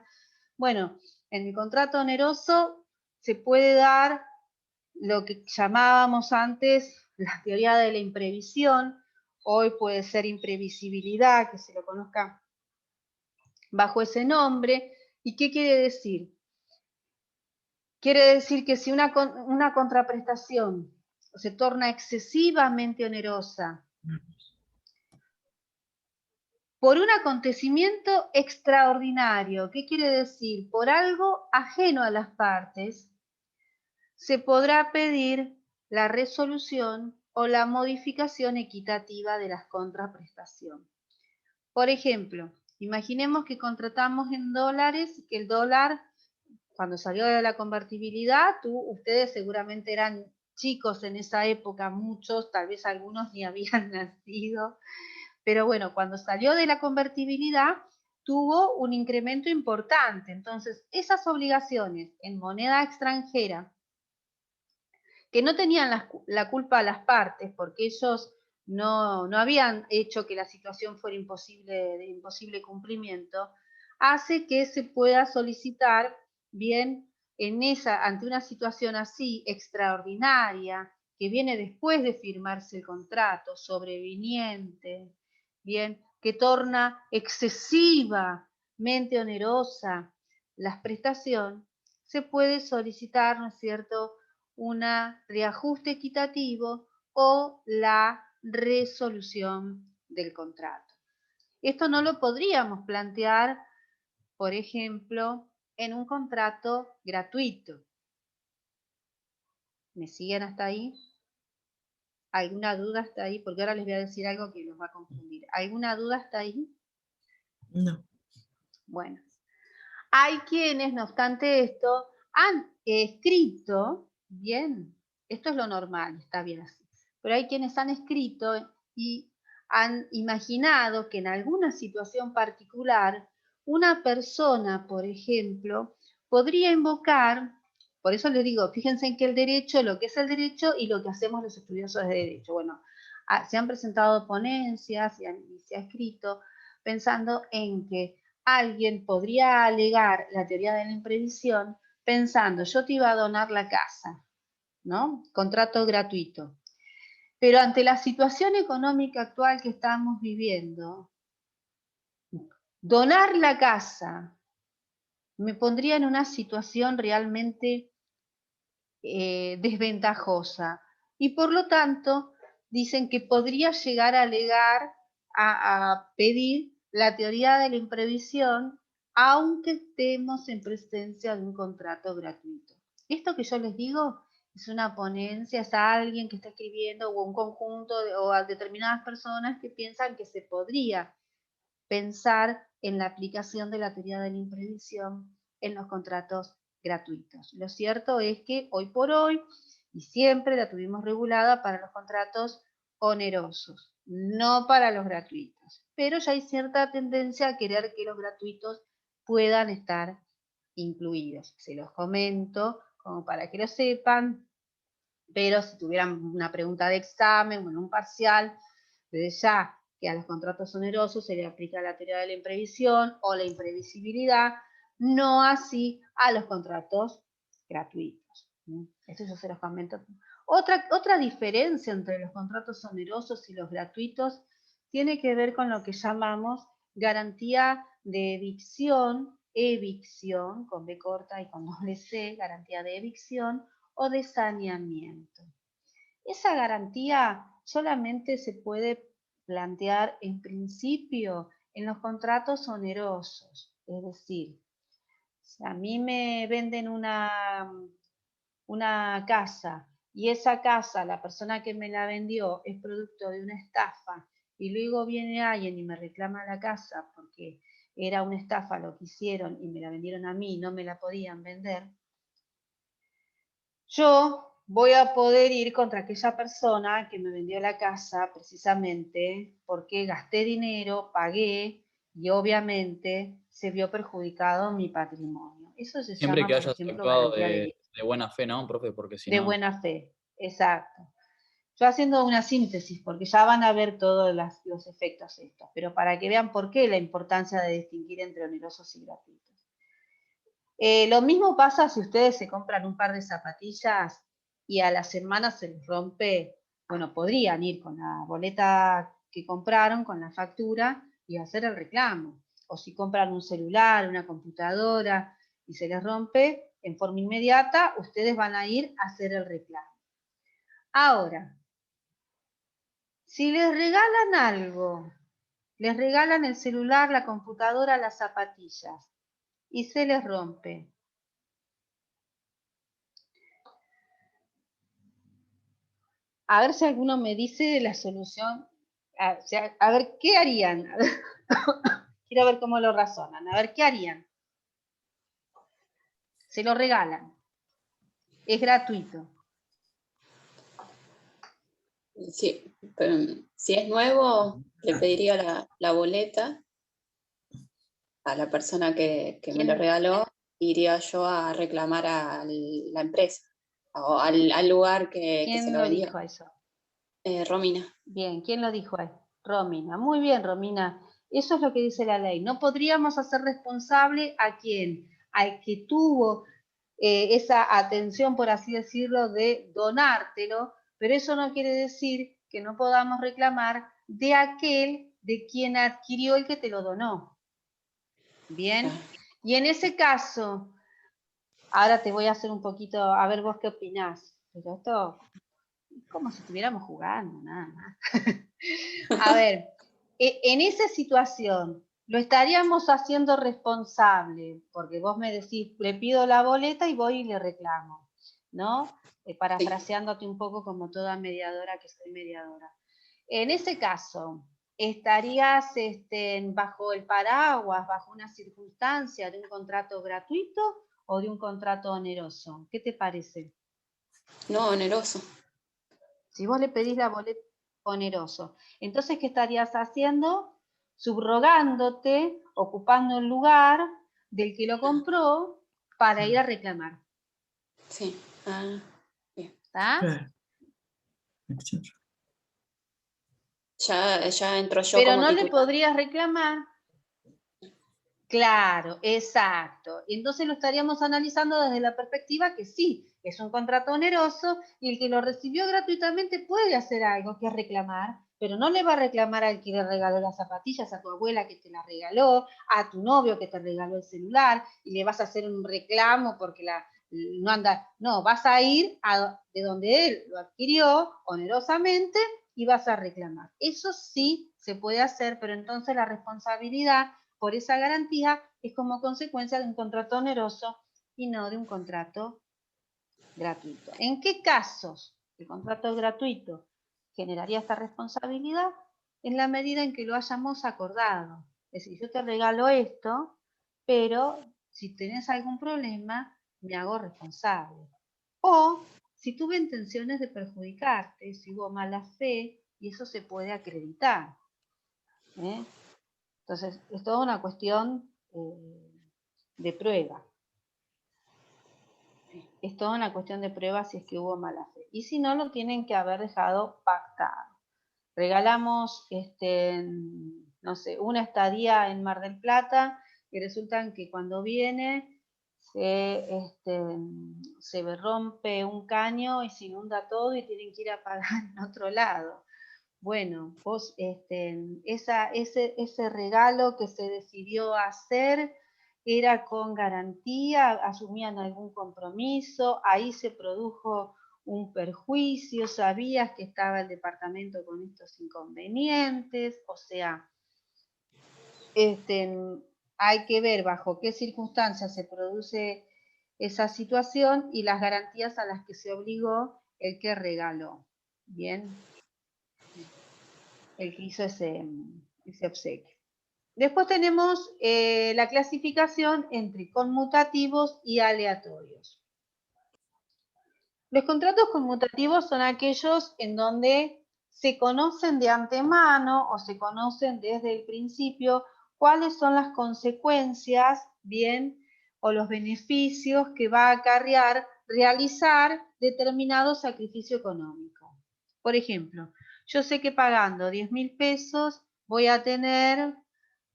Bueno, en el contrato oneroso se puede dar lo que llamábamos antes la teoría de la imprevisión. Hoy puede ser imprevisibilidad, que se lo conozca bajo ese nombre. ¿Y qué quiere decir? Quiere decir que si una contraprestación se torna excesivamente onerosa por un acontecimiento extraordinario, ¿qué quiere decir? Por algo ajeno a las partes, se podrá pedir la resolución o la modificación equitativa de las contraprestaciones. Por ejemplo, imaginemos que contratamos en dólares, que el dólar, cuando salió de la convertibilidad, ustedes seguramente eran chicos en esa época, muchos, tal vez algunos ni habían nacido, pero bueno, cuando salió de la convertibilidad, tuvo un incremento importante. Entonces, esas obligaciones en moneda extranjera, que no tenían la culpa a las partes, porque ellos no habían hecho que la situación fuera de imposible cumplimiento, hace que se pueda solicitar, bien, ante una situación así extraordinaria, que viene después de firmarse el contrato, sobreviniente, bien, que torna excesivamente onerosa la prestación, se puede solicitar, ¿no es cierto?, un reajuste equitativo o la resolución del contrato. Esto no lo podríamos plantear por ejemplo, en un contrato gratuito. ¿Me siguen hasta ahí? ¿Alguna duda hasta ahí? Porque ahora les voy a decir algo que los va a confundir. ¿Alguna duda hasta ahí? No. Bueno, hay quienes, no obstante esto, han escrito, bien, esto es lo normal, está bien así, pero hay quienes han escrito y han imaginado que en alguna situación particular una persona, por ejemplo, podría invocar, por eso les digo, fíjense en que el derecho, lo que es el derecho y lo que hacemos los estudiosos de derecho. Bueno, se han presentado ponencias y se ha escrito pensando en que alguien podría alegar la teoría de la imprevisión pensando, yo te iba a donar la casa, ¿no? Contrato gratuito. Pero ante la situación económica actual que estamos viviendo, donar la casa me pondría en una situación realmente desventajosa. Y por lo tanto, dicen que podría llegar a alegar, a pedir la teoría de la imprevisión, aunque estemos en presencia de un contrato gratuito. Esto que yo les digo es una ponencia, es alguien que está escribiendo o un conjunto o a determinadas personas que piensan que se podría pensar en la aplicación de la teoría de la imprevisión en los contratos gratuitos. Lo cierto es que hoy por hoy y siempre la tuvimos regulada para los contratos onerosos, no para los gratuitos. Pero ya hay cierta tendencia a querer que los gratuitos puedan estar incluidos. Se los comento como para que lo sepan, pero si tuvieran una pregunta de examen, bueno, un parcial, desde ya que a los contratos onerosos se le aplica la teoría de la imprevisión o la imprevisibilidad, no así a los contratos gratuitos. Esto yo se los comento. Otra diferencia entre los contratos onerosos y los gratuitos tiene que ver con lo que llamamos garantía de evicción, con B corta y con doble C, garantía de evicción o de saneamiento. Esa garantía solamente se puede plantear en principio en los contratos onerosos, es decir, si a mí me venden una casa y esa casa, la persona que me la vendió es producto de una estafa y luego viene alguien y me reclama la casa porque era una estafa lo que hicieron y me la vendieron a mí y no me la podían vender, yo voy a poder ir contra aquella persona que me vendió la casa precisamente porque gasté dinero, pagué y obviamente se vio perjudicado mi patrimonio. Eso se Siempre llama, que por hayas ejemplo, actuado garantía de buena fe, ¿no, profe? Porque si de no, buena fe. Exacto. Yo haciendo una síntesis, porque ya van a ver todos los efectos estos, pero para que vean por qué la importancia de distinguir entre onerosos y gratuitos. Lo mismo pasa si ustedes se compran un par de zapatillas y a la semana se les rompe, bueno, podrían ir con la boleta que compraron, con la factura y hacer el reclamo. O si compran un celular, una computadora y se les rompe, en forma inmediata ustedes van a ir a hacer el reclamo. Ahora, si les regalan algo, les regalan el celular, la computadora, las zapatillas y se les rompe, a ver si alguno me dice la solución. A ver, ¿qué harían? Quiero ver cómo lo razonan. A ver, ¿qué harían? Se lo regalan. Es gratuito. Sí, pero si es nuevo, le pediría la boleta a la persona que me lo regaló, iría yo a reclamar a la empresa o al lugar que se ¿Quién lo lo vendió. dijo eso? Romina. Bien, ¿quién lo dijo ahí? Romina. Muy bien, Romina. Eso es lo que dice la ley. No podríamos hacer responsable a quien, al que tuvo esa atención, por así decirlo, de donártelo, pero eso no quiere decir que no podamos reclamar de aquel de quien adquirió el que te lo donó. Bien. Y en ese caso, ahora te voy a hacer un poquito, a ver vos qué opinás. Pero esto es como si estuviéramos jugando, nada más. A ver, en esa situación, lo estaríamos haciendo responsable, porque vos me decís, le pido la boleta y voy y le reclamo, ¿no? Parafraseándote un poco como toda mediadora que soy mediadora. En ese caso, ¿estarías bajo el paraguas, bajo una circunstancia de un contrato gratuito o de un contrato oneroso? ¿Qué te parece? No, oneroso. Si vos le pedís la boleta oneroso, entonces, ¿qué estarías haciendo? Subrogándote, ocupando el lugar del que lo compró para ir a reclamar. Sí. Ah, bien. ¿Está? Claro. Exacto. Ya entro yo Pero como no le titular. podrías reclamar. Claro, exacto. Entonces lo estaríamos analizando desde la perspectiva que sí, es un contrato oneroso y el que lo recibió gratuitamente puede hacer algo, que es reclamar, pero no le va a reclamar al que le regaló las zapatillas, a tu abuela que te las regaló, a tu novio que te regaló el celular, y le vas a hacer un reclamo porque no anda, no, vas a ir de donde él lo adquirió onerosamente y vas a reclamar. Eso sí se puede hacer, pero entonces la responsabilidad por esa garantía es como consecuencia de un contrato oneroso y no de un contrato gratuito. ¿En qué casos el contrato gratuito generaría esta responsabilidad? En la medida en que lo hayamos acordado. Es decir, yo te regalo esto, pero si tenés algún problema, me hago responsable. O si tuve intenciones de perjudicarte, si hubo mala fe, y eso se puede acreditar. Entonces, es toda una cuestión de prueba. Es toda una cuestión de prueba si es que hubo mala fe. Y si no, lo tienen que haber dejado pactado. Regalamos, no sé, una estadía en Mar del Plata y resulta que cuando viene se rompe un caño y se inunda todo y tienen que ir a pagar en otro lado. Bueno, vos, ese regalo que se decidió hacer era con garantía, asumían algún compromiso, ahí se produjo un perjuicio, sabías que estaba el departamento con estos inconvenientes, o sea, hay que ver bajo qué circunstancias se produce esa situación y las garantías a las que se obligó el que regaló. Bien, el que hizo ese obsequio. Después tenemos la clasificación entre conmutativos y aleatorios. Los contratos conmutativos son aquellos en donde se conocen de antemano o se conocen desde el principio cuáles son las consecuencias, bien, o los beneficios que va a acarrear realizar determinado sacrificio económico. Por ejemplo, yo sé que pagando 10.000 pesos voy a tener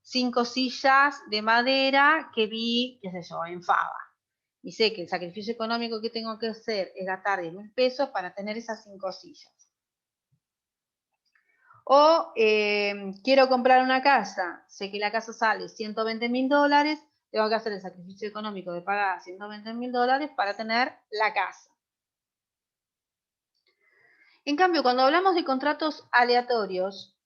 5 sillas de madera que vi, qué sé yo, en Fava. Y sé que el sacrificio económico que tengo que hacer es gastar 10.000 pesos para tener esas 5 sillas. O quiero comprar una casa, sé que la casa sale $120.000, tengo que hacer el sacrificio económico de pagar $120.000 para tener la casa. En cambio, cuando hablamos de contratos aleatorios,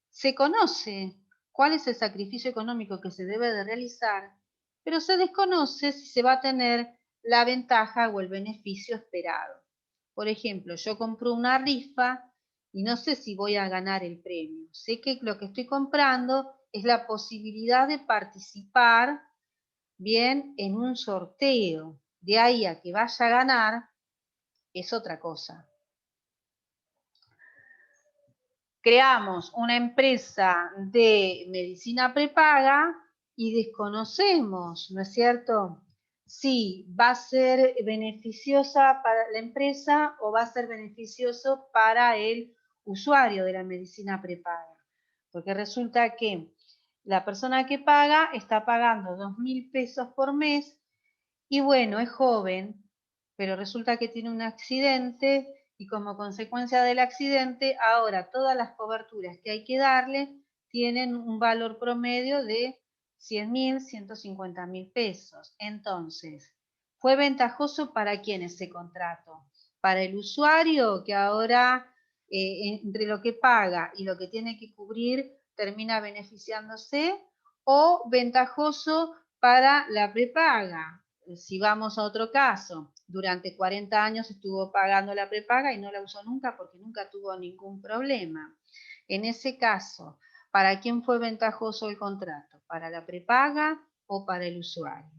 se conoce cuál es el sacrificio económico que se debe de realizar, pero se desconoce si se va a tener la ventaja o el beneficio esperado. Por ejemplo, yo compro una rifa y no sé si voy a ganar el premio. Sé que lo que estoy comprando es la posibilidad de participar bien en un sorteo. De ahí a que vaya a ganar es otra cosa. Creamos una empresa de medicina prepaga y desconocemos, ¿no es cierto?, si va a ser beneficiosa para la empresa o va a ser beneficioso para el usuario de la medicina prepaga. Porque resulta que la persona que paga está pagando 2.000 pesos por mes y bueno, es joven, pero resulta que tiene un accidente y como consecuencia del accidente, ahora todas las coberturas que hay que darle tienen un valor promedio de 100.000, 150.000 pesos. Entonces, ¿fue ventajoso para quién ese contrato? Para el usuario que ahora, entre lo que paga y lo que tiene que cubrir, termina beneficiándose, o ventajoso para la prepaga. Si vamos a otro caso, durante 40 años estuvo pagando la prepaga y no la usó nunca porque nunca tuvo ningún problema. En ese caso, ¿para quién fue ventajoso el contrato? ¿Para la prepaga o para el usuario?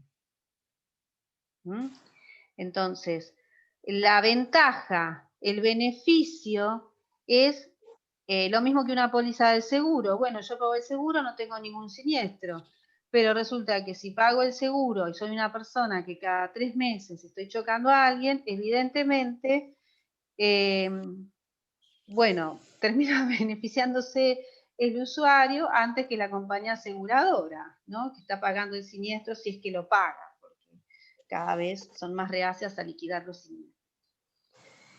Entonces, la ventaja, el beneficio es lo mismo que una póliza de seguro. Bueno, yo pago el seguro, no tengo ningún siniestro, pero resulta que si pago el seguro y soy una persona que cada 3 meses estoy chocando a alguien, evidentemente, bueno, termina beneficiándose el usuario antes que la compañía aseguradora, ¿no? Que está pagando el siniestro si es que lo paga, porque cada vez son más reacias a liquidar los siniestros.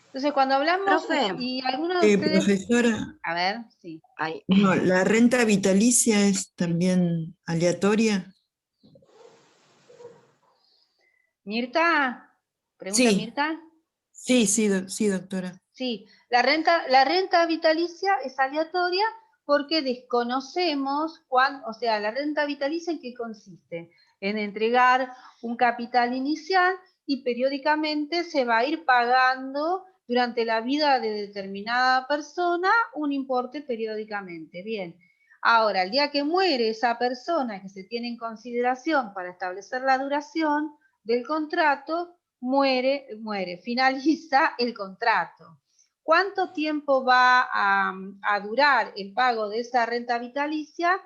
Entonces, cuando hablamos, Profe, y algunos de ustedes, Profesora, a ver, sí. ay, no, ¿la renta vitalicia es también aleatoria? Mirta, pregunta Sí, Mirta. sí, doctora. Sí, la renta vitalicia es aleatoria porque desconocemos o sea, la renta vitalicia en qué consiste, en entregar un capital inicial y periódicamente se va a ir pagando durante la vida de determinada persona un importe periódicamente. Bien, ahora, el día que muere esa persona que se tiene en consideración para establecer la duración del contrato, finaliza el contrato. ¿Cuánto tiempo va a durar el pago de esa renta vitalicia?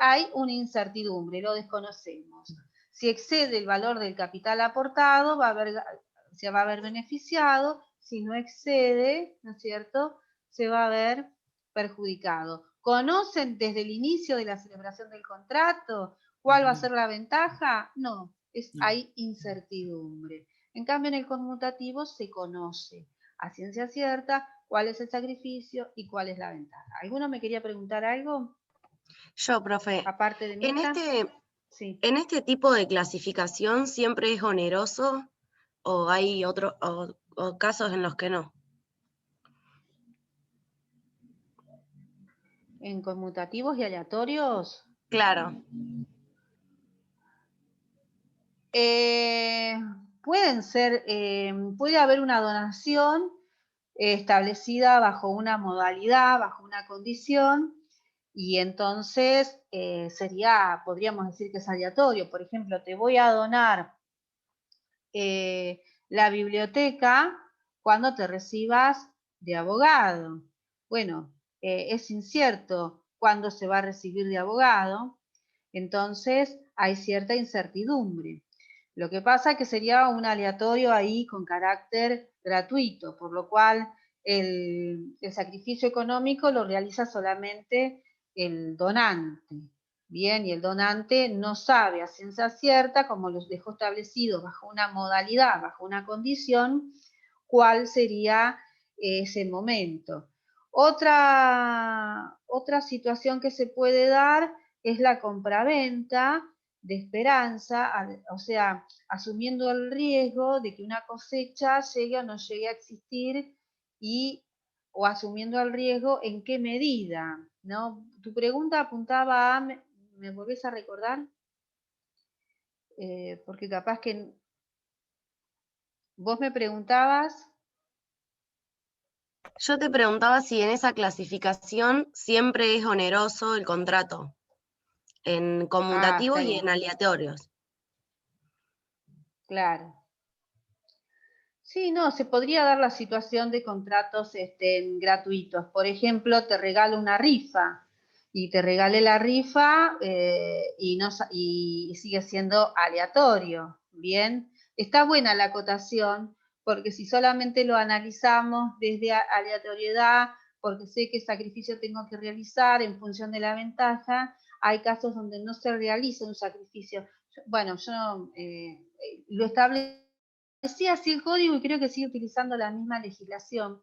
Hay una incertidumbre, lo desconocemos. Si excede el valor del capital aportado, se va a ver beneficiado. Si no excede, ¿no es cierto?, se va a ver perjudicado. ¿Conocen desde el inicio de la celebración del contrato cuál va a ser la ventaja? No, hay incertidumbre. En cambio, en el conmutativo se conoce a ciencia cierta cuál es el sacrificio y cuál es la ventaja. ¿Alguno me quería preguntar algo? yo, profe, Aparte de en Mirta. este, Sí. en este tipo de clasificación siempre es oneroso o hay otros o casos en los que no. En conmutativos y aleatorios. Claro. Pueden ser, puede haber una donación establecida bajo una modalidad, bajo una condición, y entonces podríamos decir que es aleatorio. Por ejemplo, te voy a donar la biblioteca cuando te recibas de abogado. Bueno, es incierto cuándo se va a recibir de abogado, entonces hay cierta incertidumbre. Lo que pasa es que sería un aleatorio ahí con carácter gratuito, por lo cual el sacrificio económico lo realiza solamente el donante. Bien, y el donante no sabe a ciencia cierta, como los dejó establecido bajo una modalidad, bajo una condición, cuál sería ese momento. Otra situación que se puede dar es la compraventa de esperanza, o sea, asumiendo el riesgo de que una cosecha llegue o no llegue a existir o asumiendo el riesgo en qué medida, ¿no? Tu pregunta apuntaba a, ¿me volvés a recordar? Porque capaz que vos me preguntabas. Yo te preguntaba si en esa clasificación siempre es oneroso el contrato, en conmutativos Está y bien, en aleatorios. claro. Sí, no, se podría dar la situación de contratos gratuitos. Por ejemplo, te regalo una rifa y te regalé la rifa y sigue siendo aleatorio. Bien, está buena la acotación porque si solamente lo analizamos desde aleatoriedad, porque sé qué sacrificio tengo que realizar en función de la ventaja, hay casos donde no se realiza un sacrificio. Bueno, yo lo establezco. Sí, así el código y creo que sigue utilizando la misma legislación,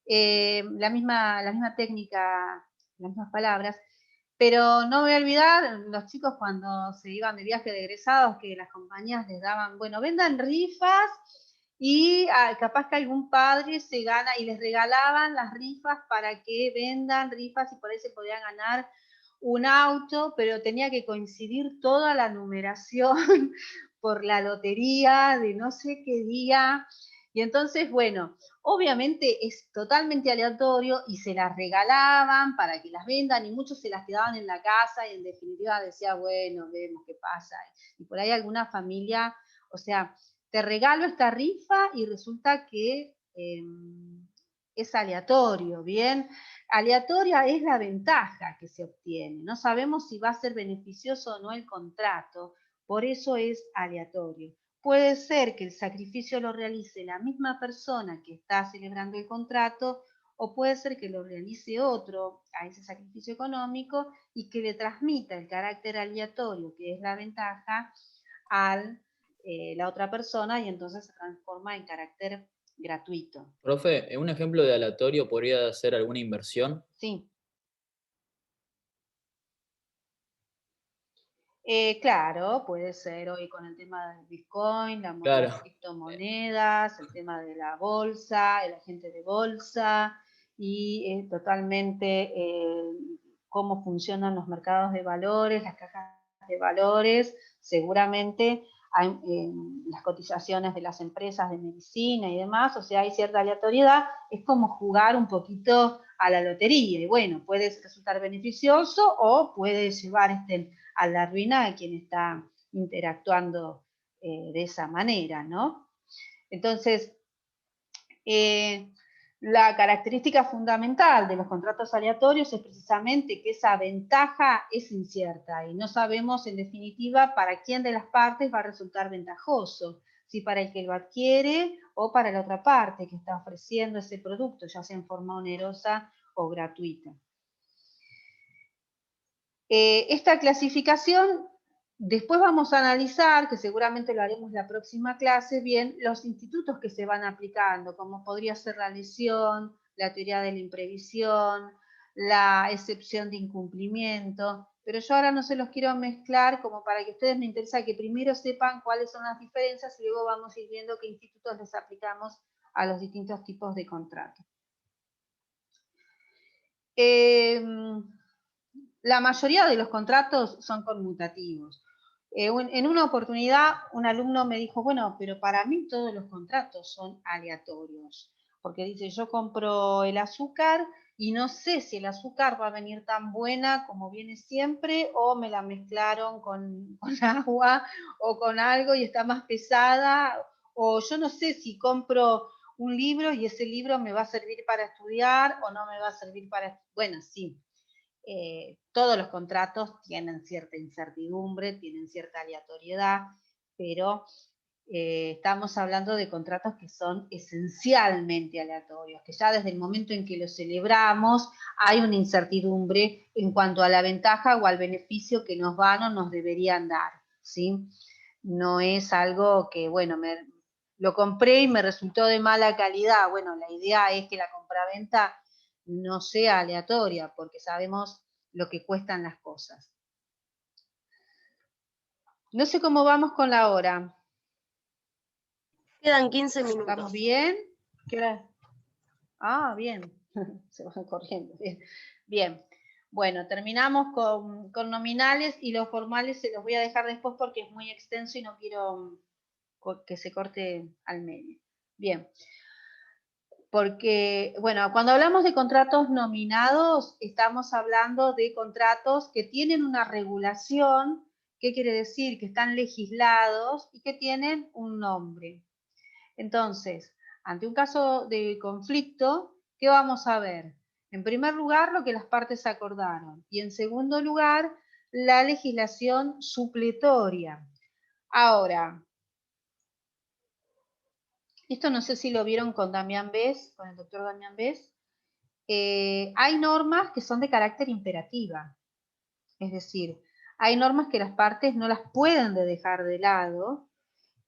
la misma técnica, las mismas palabras, pero no voy a olvidar los chicos cuando se iban de viaje de egresados que las compañías les daban, bueno, vendan rifas y capaz que algún padre se gana y les regalaban las rifas para que vendan rifas y por ahí se podían ganar un auto, pero tenía que coincidir toda la numeración por la lotería de no sé qué día. Y entonces, bueno, obviamente es totalmente aleatorio y se las regalaban para que las vendan y muchos se las quedaban en la casa y en definitiva decía, bueno, vemos qué pasa. Y por ahí alguna familia, o sea, te regalo esta rifa y resulta que es aleatorio, ¿bien? Aleatoria es la ventaja que se obtiene. No sabemos si va a ser beneficioso o no el contrato, por eso es aleatorio. Puede ser que el sacrificio lo realice la misma persona que está celebrando el contrato o puede ser que lo realice otro a ese sacrificio económico y que le transmita el carácter aleatorio, que es la ventaja, a la otra persona y entonces se transforma en carácter gratuito. Profe, un ejemplo de aleatorio podría ser alguna inversión. Sí. Claro, puede ser hoy con el tema del Bitcoin, las Claro. criptomonedas, el tema de la bolsa, el agente de bolsa y totalmente cómo funcionan los mercados de valores, las cajas de valores, seguramente hay las cotizaciones de las empresas de medicina y demás, o sea, hay cierta aleatoriedad, es como jugar un poquito a la lotería y bueno, puede resultar beneficioso o puede llevar a la ruina de quien está interactuando de esa manera, ¿no? Entonces, la característica fundamental de los contratos aleatorios es precisamente que esa ventaja es incierta y no sabemos en definitiva para quién de las partes va a resultar ventajoso, si para el que lo adquiere o para la otra parte que está ofreciendo ese producto, ya sea en forma onerosa o gratuita. Esta clasificación, después vamos a analizar, que seguramente lo haremos la próxima clase, bien, los institutos que se van aplicando, como podría ser la lesión, la teoría de la imprevisión, la excepción de incumplimiento, pero yo ahora no se los quiero mezclar como para que ustedes me interesa que primero sepan cuáles son las diferencias y luego vamos a ir viendo qué institutos les aplicamos a los distintos tipos de contratos. La mayoría de los contratos son conmutativos. En una oportunidad un alumno me dijo, bueno, pero para mí todos los contratos son aleatorios, porque dice, yo compro el azúcar y no sé si el azúcar va a venir tan buena como viene siempre o me la mezclaron con agua o con algo y está más pesada, o yo no sé si compro un libro y ese libro me va a servir para estudiar o no me va a servir para... Bueno, sí. Todos los contratos tienen cierta incertidumbre, tienen cierta aleatoriedad, pero estamos hablando de contratos que son esencialmente aleatorios, que ya desde el momento en que los celebramos hay una incertidumbre en cuanto a la ventaja o al beneficio que nos van o nos deberían dar, ¿sí? No es algo que, bueno, lo compré y me resultó de mala calidad. Bueno, la idea es que la compraventa no sea aleatoria, porque sabemos lo que cuestan las cosas. No sé cómo vamos con la hora. Quedan 15 minutos. ¿Estamos bien? ¿Qué hora? Ah, bien. Se van corriendo. Bien. Bien. Bueno, terminamos con nominales y los formales se los voy a dejar después porque es muy extenso y no quiero que se corte al medio. Bien. Porque, bueno, cuando hablamos de contratos nominados, estamos hablando de contratos que tienen una regulación, ¿qué quiere decir? Que están legislados y que tienen un nombre. Entonces, ante un caso de conflicto, ¿qué vamos a ver? En primer lugar, lo que las partes acordaron y en segundo lugar, la legislación supletoria. Ahora, esto no sé si lo vieron con Damián Bes, con el doctor Damián Bes. Hay normas que son de carácter imperativa, es decir, hay normas que las partes no las pueden dejar de lado,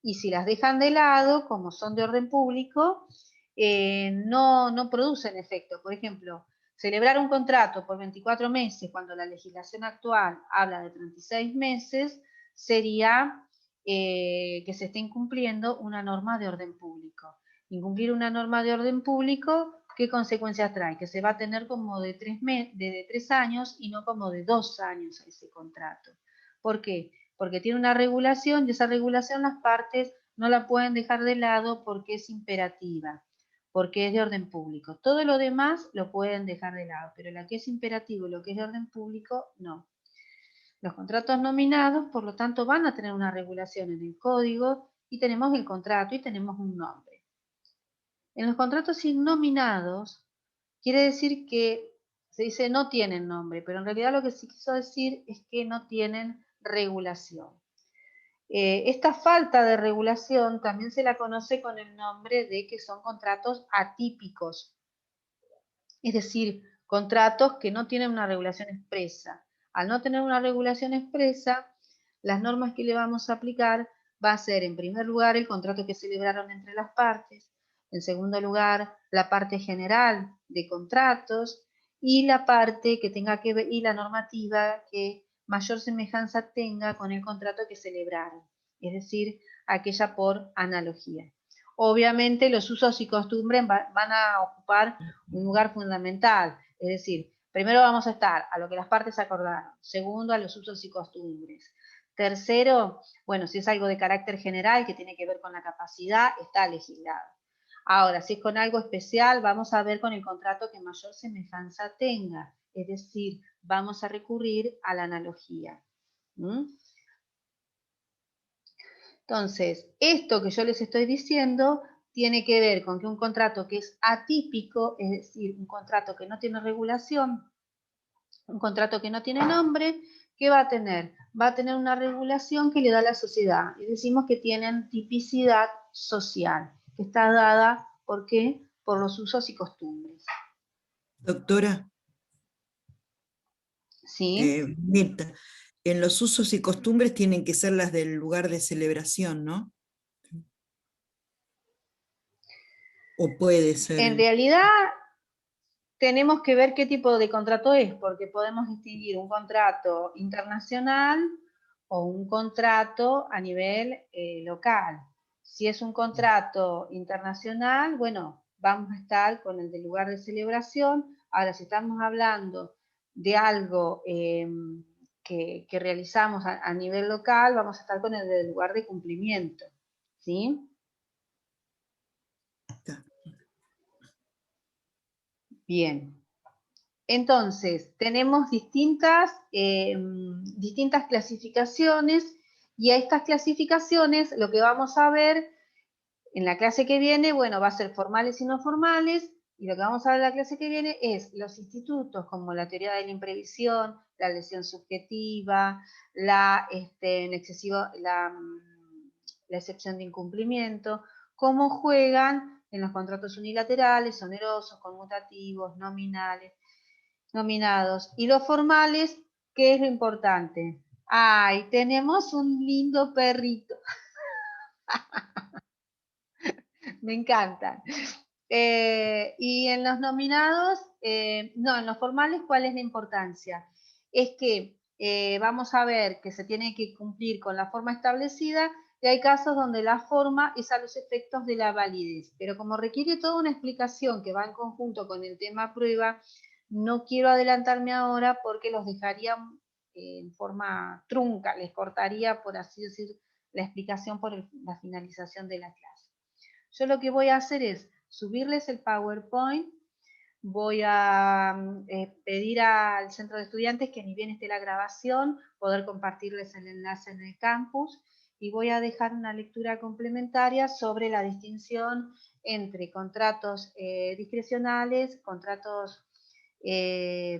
y si las dejan de lado, como son de orden público, no producen efecto. Por ejemplo, celebrar un contrato por 24 meses cuando la legislación actual habla de 36 meses, sería que se esté incumpliendo una norma de orden público. Incumplir una norma de orden público ¿qué consecuencias trae? Que se va a tener como de 3 años y no como de 2 años a ese contrato. ¿Por qué? Porque tiene una regulación y esa regulación las partes no la pueden dejar de lado porque es imperativa, porque es de orden público. Todo lo demás lo pueden dejar de lado, pero lo que es imperativo y lo que es de orden público, no. Los contratos nominados, por lo tanto, van a tener una regulación en el código y tenemos el contrato y tenemos un nombre. En los contratos innominados, quiere decir que se dice no tienen nombre, pero en realidad lo que se quiso decir es que no tienen regulación. Esta falta de regulación también se la conoce con el nombre de que son contratos atípicos, es decir, contratos que no tienen una regulación expresa. Al no tener una regulación expresa, las normas que le vamos a aplicar va a ser, en primer lugar, el contrato que celebraron entre las partes, en segundo lugar, la parte general de contratos y la parte que tenga que ver, y la normativa que mayor semejanza tenga con el contrato que celebraron, es decir, aquella por analogía. Obviamente los usos y costumbres van a ocupar un lugar fundamental, es decir, primero vamos a estar a lo que las partes acordaron, segundo a los usos y costumbres, tercero, bueno, si es algo de carácter general que tiene que ver con la capacidad, está legislado. Ahora, si es con algo especial, vamos a ver con el contrato que mayor semejanza tenga, es decir, vamos a recurrir a la analogía. Entonces, esto que yo les estoy diciendo tiene que ver con que un contrato que es atípico, es decir, un contrato que no tiene regulación, un contrato que no tiene nombre, ¿qué va a tener? Va a tener una regulación que le da la sociedad. Y decimos que tienen tipicidad social, que está dada, ¿por qué? Por los usos y costumbres. Doctora, ¿Sí? Mirta, en los usos y costumbres tienen que ser las del lugar de celebración, ¿no? ¿O puede ser? En realidad, tenemos que ver qué tipo de contrato es, porque podemos distinguir un contrato internacional o un contrato a nivel local. Si es un contrato internacional, bueno, vamos a estar con el del lugar de celebración. Ahora, si estamos hablando de algo que realizamos a nivel local, vamos a estar con el del lugar de cumplimiento, ¿sí? Bien. Entonces, tenemos distintas clasificaciones y a estas clasificaciones lo que vamos a ver en la clase que viene, bueno, va a ser formales y no formales, y lo que vamos a ver en la clase que viene es los institutos como la teoría de la imprevisión, la lesión subjetiva, la excepción de incumplimiento, cómo juegan en los contratos unilaterales, onerosos, conmutativos, nominados. Y los formales, ¿qué es lo importante? ¡Ay, tenemos un lindo perrito! Me encantan. Y en los nominados, no, en los formales, ¿cuál es la importancia? Es que vamos a ver que se tiene que cumplir con la forma establecida y hay casos donde la forma es a los efectos de la validez. Pero como requiere toda una explicación que va en conjunto con el tema prueba, no quiero adelantarme ahora porque los dejaría en forma trunca, les cortaría, por así decir, la explicación por la finalización de la clase. Yo lo que voy a hacer es subirles el PowerPoint, voy a pedir al centro de estudiantes que ni bien esté la grabación, poder compartirles el enlace en el campus y voy a dejar una lectura complementaria sobre la distinción entre contratos discrecionales, contratos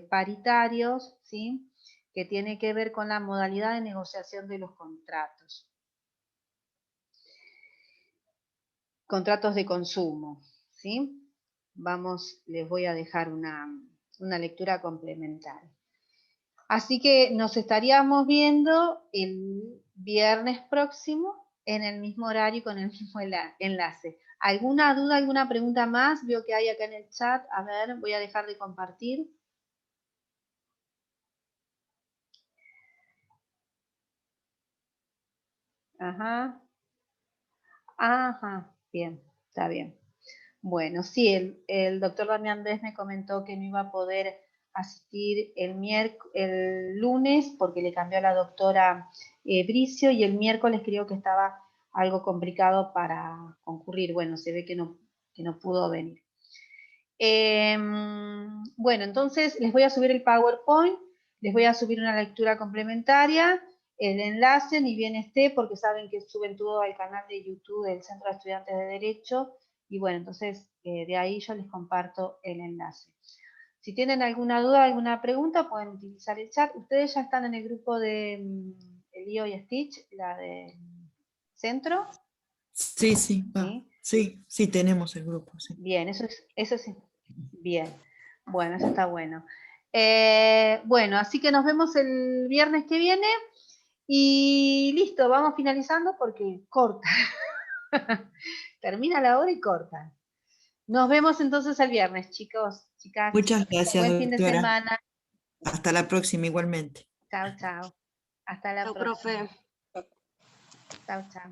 paritarios, ¿sí? Que tiene que ver con la modalidad de negociación de los contratos. Contratos de consumo, ¿sí? Vamos, les voy a dejar una lectura complementaria. Así que nos estaríamos viendo el viernes próximo en el mismo horario y con el mismo enlace. ¿Alguna duda, alguna pregunta más? Veo que hay acá en el chat. A ver, voy a dejar de compartir. Ajá. Ajá, bien, está bien. Bueno, sí, el doctor Damián Bes me comentó que no iba a poder asistir el lunes porque le cambió a la doctora Bricio, y el miércoles creo que estaba algo complicado para concurrir. Bueno, se ve que no pudo venir. Bueno, entonces les voy a subir el PowerPoint, les voy a subir una lectura complementaria, el enlace, ni bien esté, porque saben que suben todo al canal de YouTube del Centro de Estudiantes de Derecho, y bueno, entonces de ahí yo les comparto el enlace. Si tienen alguna duda, alguna pregunta, pueden utilizar el chat. Ustedes ya están en el grupo de Elio y Stitch, la del centro. Sí, sí, va. ¿Sí? Sí, tenemos el grupo. Sí. Bien, eso es bien. Bueno, eso está bueno. Bueno, así que nos vemos el viernes que viene. Y listo, vamos finalizando porque corta. Termina la hora y corta. Nos vemos entonces el viernes, chicos, chicas. Muchas gracias, Buen fin de doctora. semana. Hasta la próxima igualmente. Chao, chao. Hasta la Chau, próxima. profe. Chao, chao.